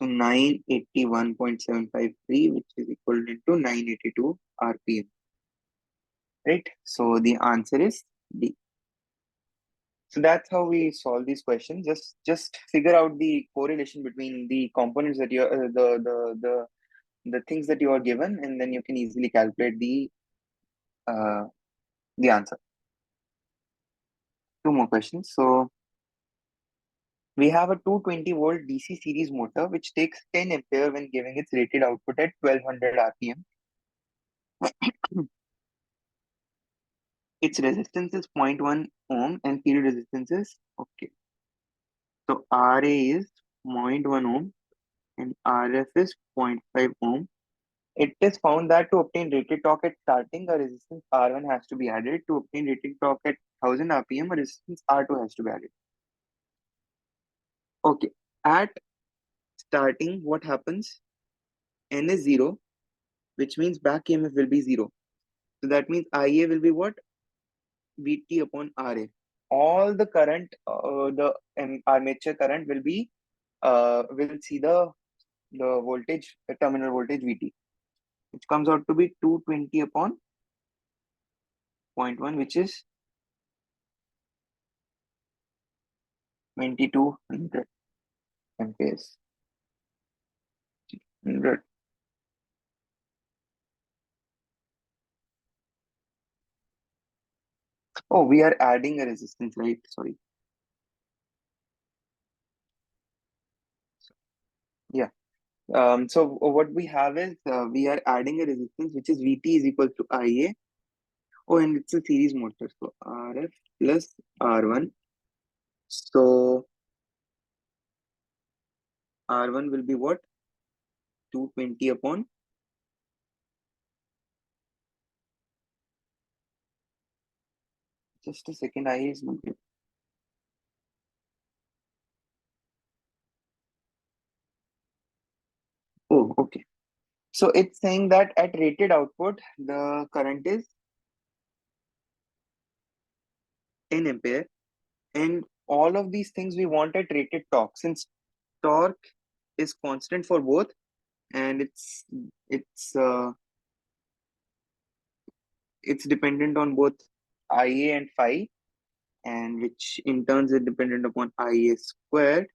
981.753, which is equivalent to 982 RPM. Right? So the answer is D. So that's how we solve these questions. Just figure out the correlation between the components that you're the things that you are given, and then you can easily calculate uh, the answer. Two more questions. So we have a 220-volt DC series motor which takes 10 ampere when giving its rated output at 1200 RPM. Its resistance is 0.1 ohm and field resistance is okay. So RA is 0.1 ohm and RF is 0.5 ohm. It is found that to obtain rated torque at starting, a resistance R1 has to be added. To obtain rated torque at 1000 RPM, a resistance R2 has to be added. Okay, at starting, what happens? N is 0, which means back EMF will be 0. So that means IA will be what? VT upon RA. All the current, armature current will see the voltage, the terminal voltage VT, which comes out to be 220 upon 0.1, which is 2200 amperes. 100. Oh, we are adding a resistance, right? Sorry. Yeah. So what we have is we are adding a resistance which is VT is equal to IA. Oh, and it's a series motor. So RF plus R1. So R1 will be what? 220 upon. Just a second, IA is not. Oh, okay. So it's saying that at rated output, the current is 10 ampere. And all of these things we want at rated torque. Since torque is constant for both, and it's it's dependent on both IA and phi, and which in turn is dependent upon IA squared.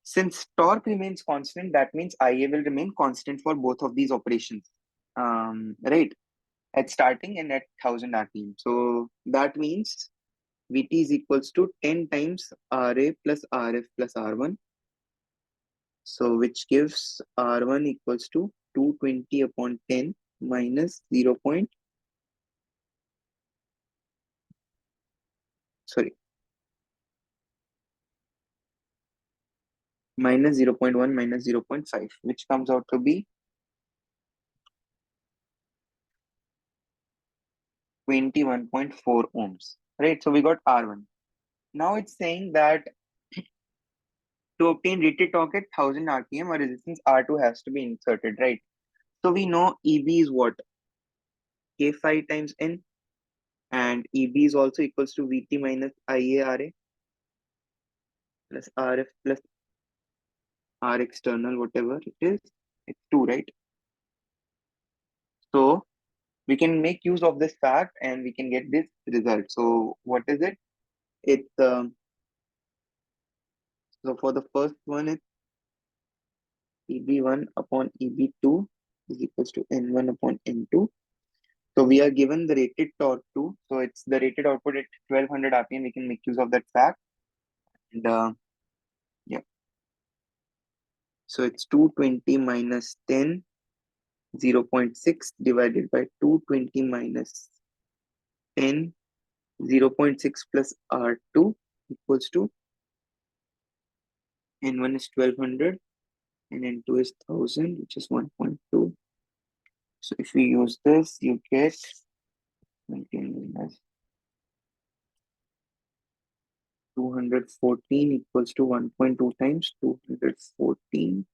Since torque remains constant, that means IA will remain constant for both of these operations, right? At starting and at 1000 RPM. So that means VT is equals to 10 times RA plus RF plus R1. So which gives R1 equals to 220 upon 10 minus 0. Sorry, minus 0.1 minus 0.5, which comes out to be 21.4 ohms, right? So we got R1. Now it's saying that to obtain rated torque at 1000 RPM, a resistance R2 has to be inserted, right? So we know EB is what? K phi times N, and EB is also equals to VT minus IARA plus RF plus R external, whatever it is. It's 2, right? So we can make use of this fact and we can get this result. So what is it? It's so for the first one, it's EB1 upon EB2 is equals to N1 upon N2. So we are given the rated torque too. So it's the rated output at 1200 RPM. We can make use of that fact. And yeah, so it's 220 minus 10, 0.6 divided by 220 minus 10, 0.6 plus R2 equals to N1 is 1200 and N2 is 1000, which is 1.2. So if we use this, you get 20 minus 214 equals to 1.2 times 214.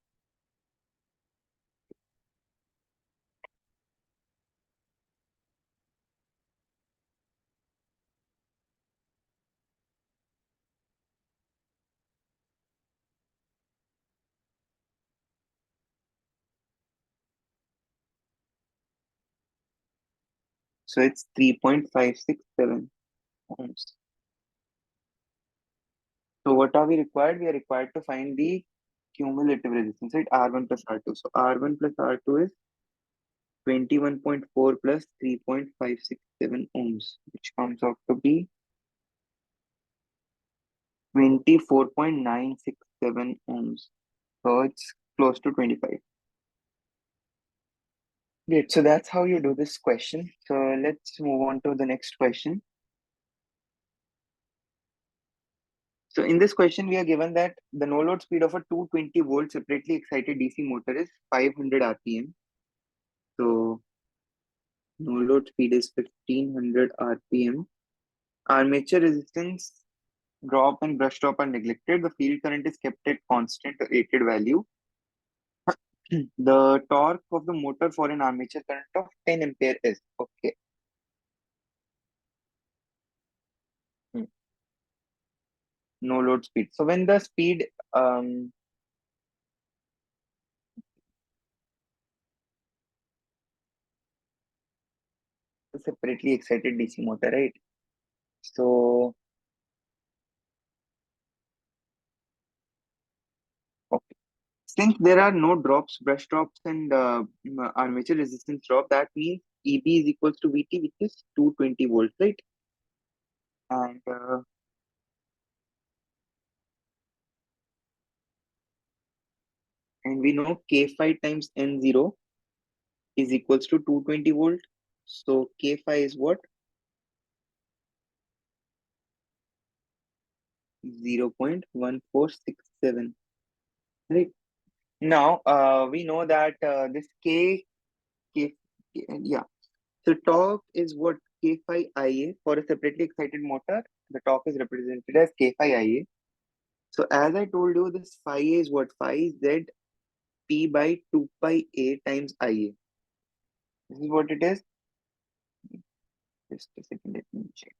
So it's 3.567 ohms. So what are we required? We are required to find the cumulative resistance, right? R1 plus R2. So R1 plus R2 is 21.4 plus 3.567 ohms, which comes out to be 24.967 ohms. So it's close to 25. Great. So that's how you do this question. So let's move on to the next question. So in this question, we are given that the no load speed of a 220 volt separately excited DC motor is 500 RPM. So no load speed is 1500 RPM. Armature resistance drop and brush drop are neglected. The field current is kept at constant rated value. The torque of the motor for an armature current of 10 ampere is okay. Hmm. No load speed. So when the speed separately excited DC motor, right? So okay. Since there are no drops, brush drops, and armature resistance drop, that means EB is equals to VT, which is 220 volts, right? And we know K5 times N0 is equals to 220 volt. So K5 is what? 0.1467, right? Now, we know that this yeah. So torque is what? K5 IA for a separately excited motor. The torque is represented as K5 IA. So as I told you, this phi is what? Phi Z P by 2 pi A times IA. This is what it is. Just a second, let me check.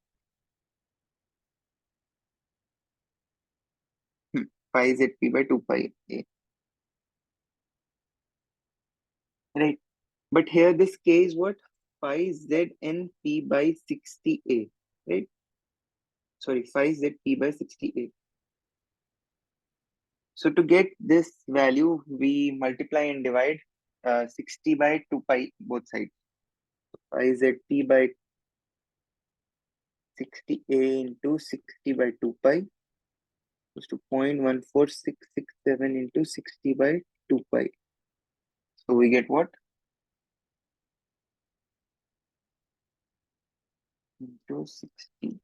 Phi Z P by 2 pi A. Right. But here this K is what? Phi Z N P by 60A. Right? Sorry, phi Z P by 60A. So to get this value, we multiply and divide 60 by 2 pi both sides. Phi Z P by 60A into 60 by 2 pi equals to 0.14667 into 60 by 2 pi. So we get what? Into 60,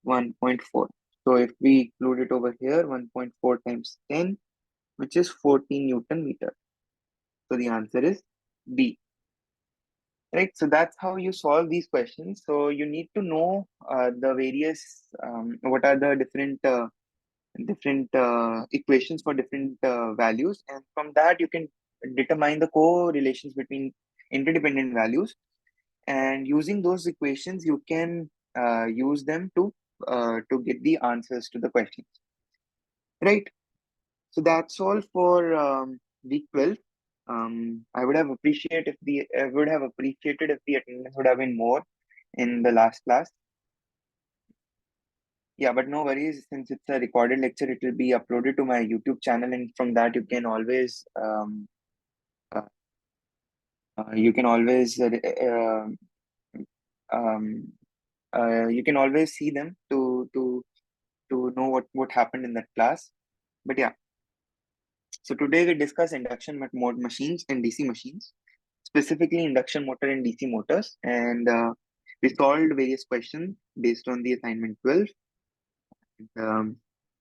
1.4. So if we include it over here, 1.4 times 10, which is 14 Newton meter. So the answer is B. Right, so that's how you solve these questions. So you need to know the various what are the different equations for different values, and from that you can determine the correlations between interdependent values, and using those equations you can use them to get the answers to the questions. Right. So that's all for week 12. I would have appreciated if the attendance would have been more in the last class. Yeah, but no worries. Since it's a recorded lecture, it will be uploaded to my YouTube channel, and from that uh, you can always um, you can always see them to know what happened in that class. But yeah, so today we discuss mode machines and DC machines, specifically induction motor and DC motors, and we solved various questions based on the assignment 12.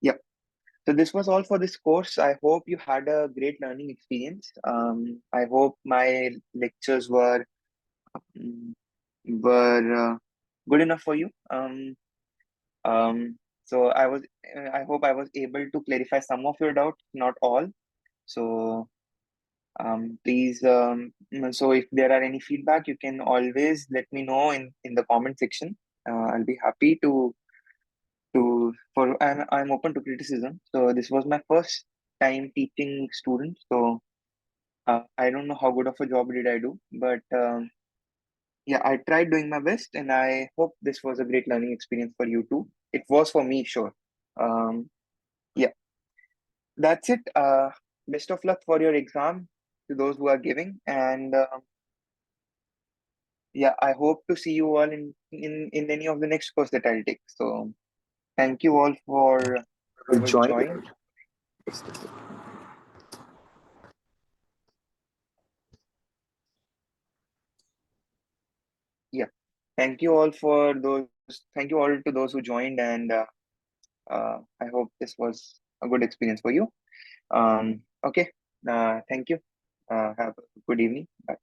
Yeah, so this was all for this course. I hope you had a great learning experience. I hope my lectures mm, were good enough for you. So I hope I was able to clarify some of your doubts, not all. So please, so if there are any feedback, you can always let me know in the comment section. I'll be happy and I'm open to criticism. So this was my first time teaching students. So I don't know how good of a job did I do, but yeah, I tried doing my best, and I hope this was a great learning experience for you too. It was for me, sure. Um, yeah, that's it. Best of luck for your exam to those who are giving, and yeah, I hope to see you all in any of the next course that I'll take. So thank you all for whoever Join. joined. Yeah, thank you all for those. Thank you all to those who joined, and I hope this was a good experience for you. Okay. Thank you. Have a good evening. Bye.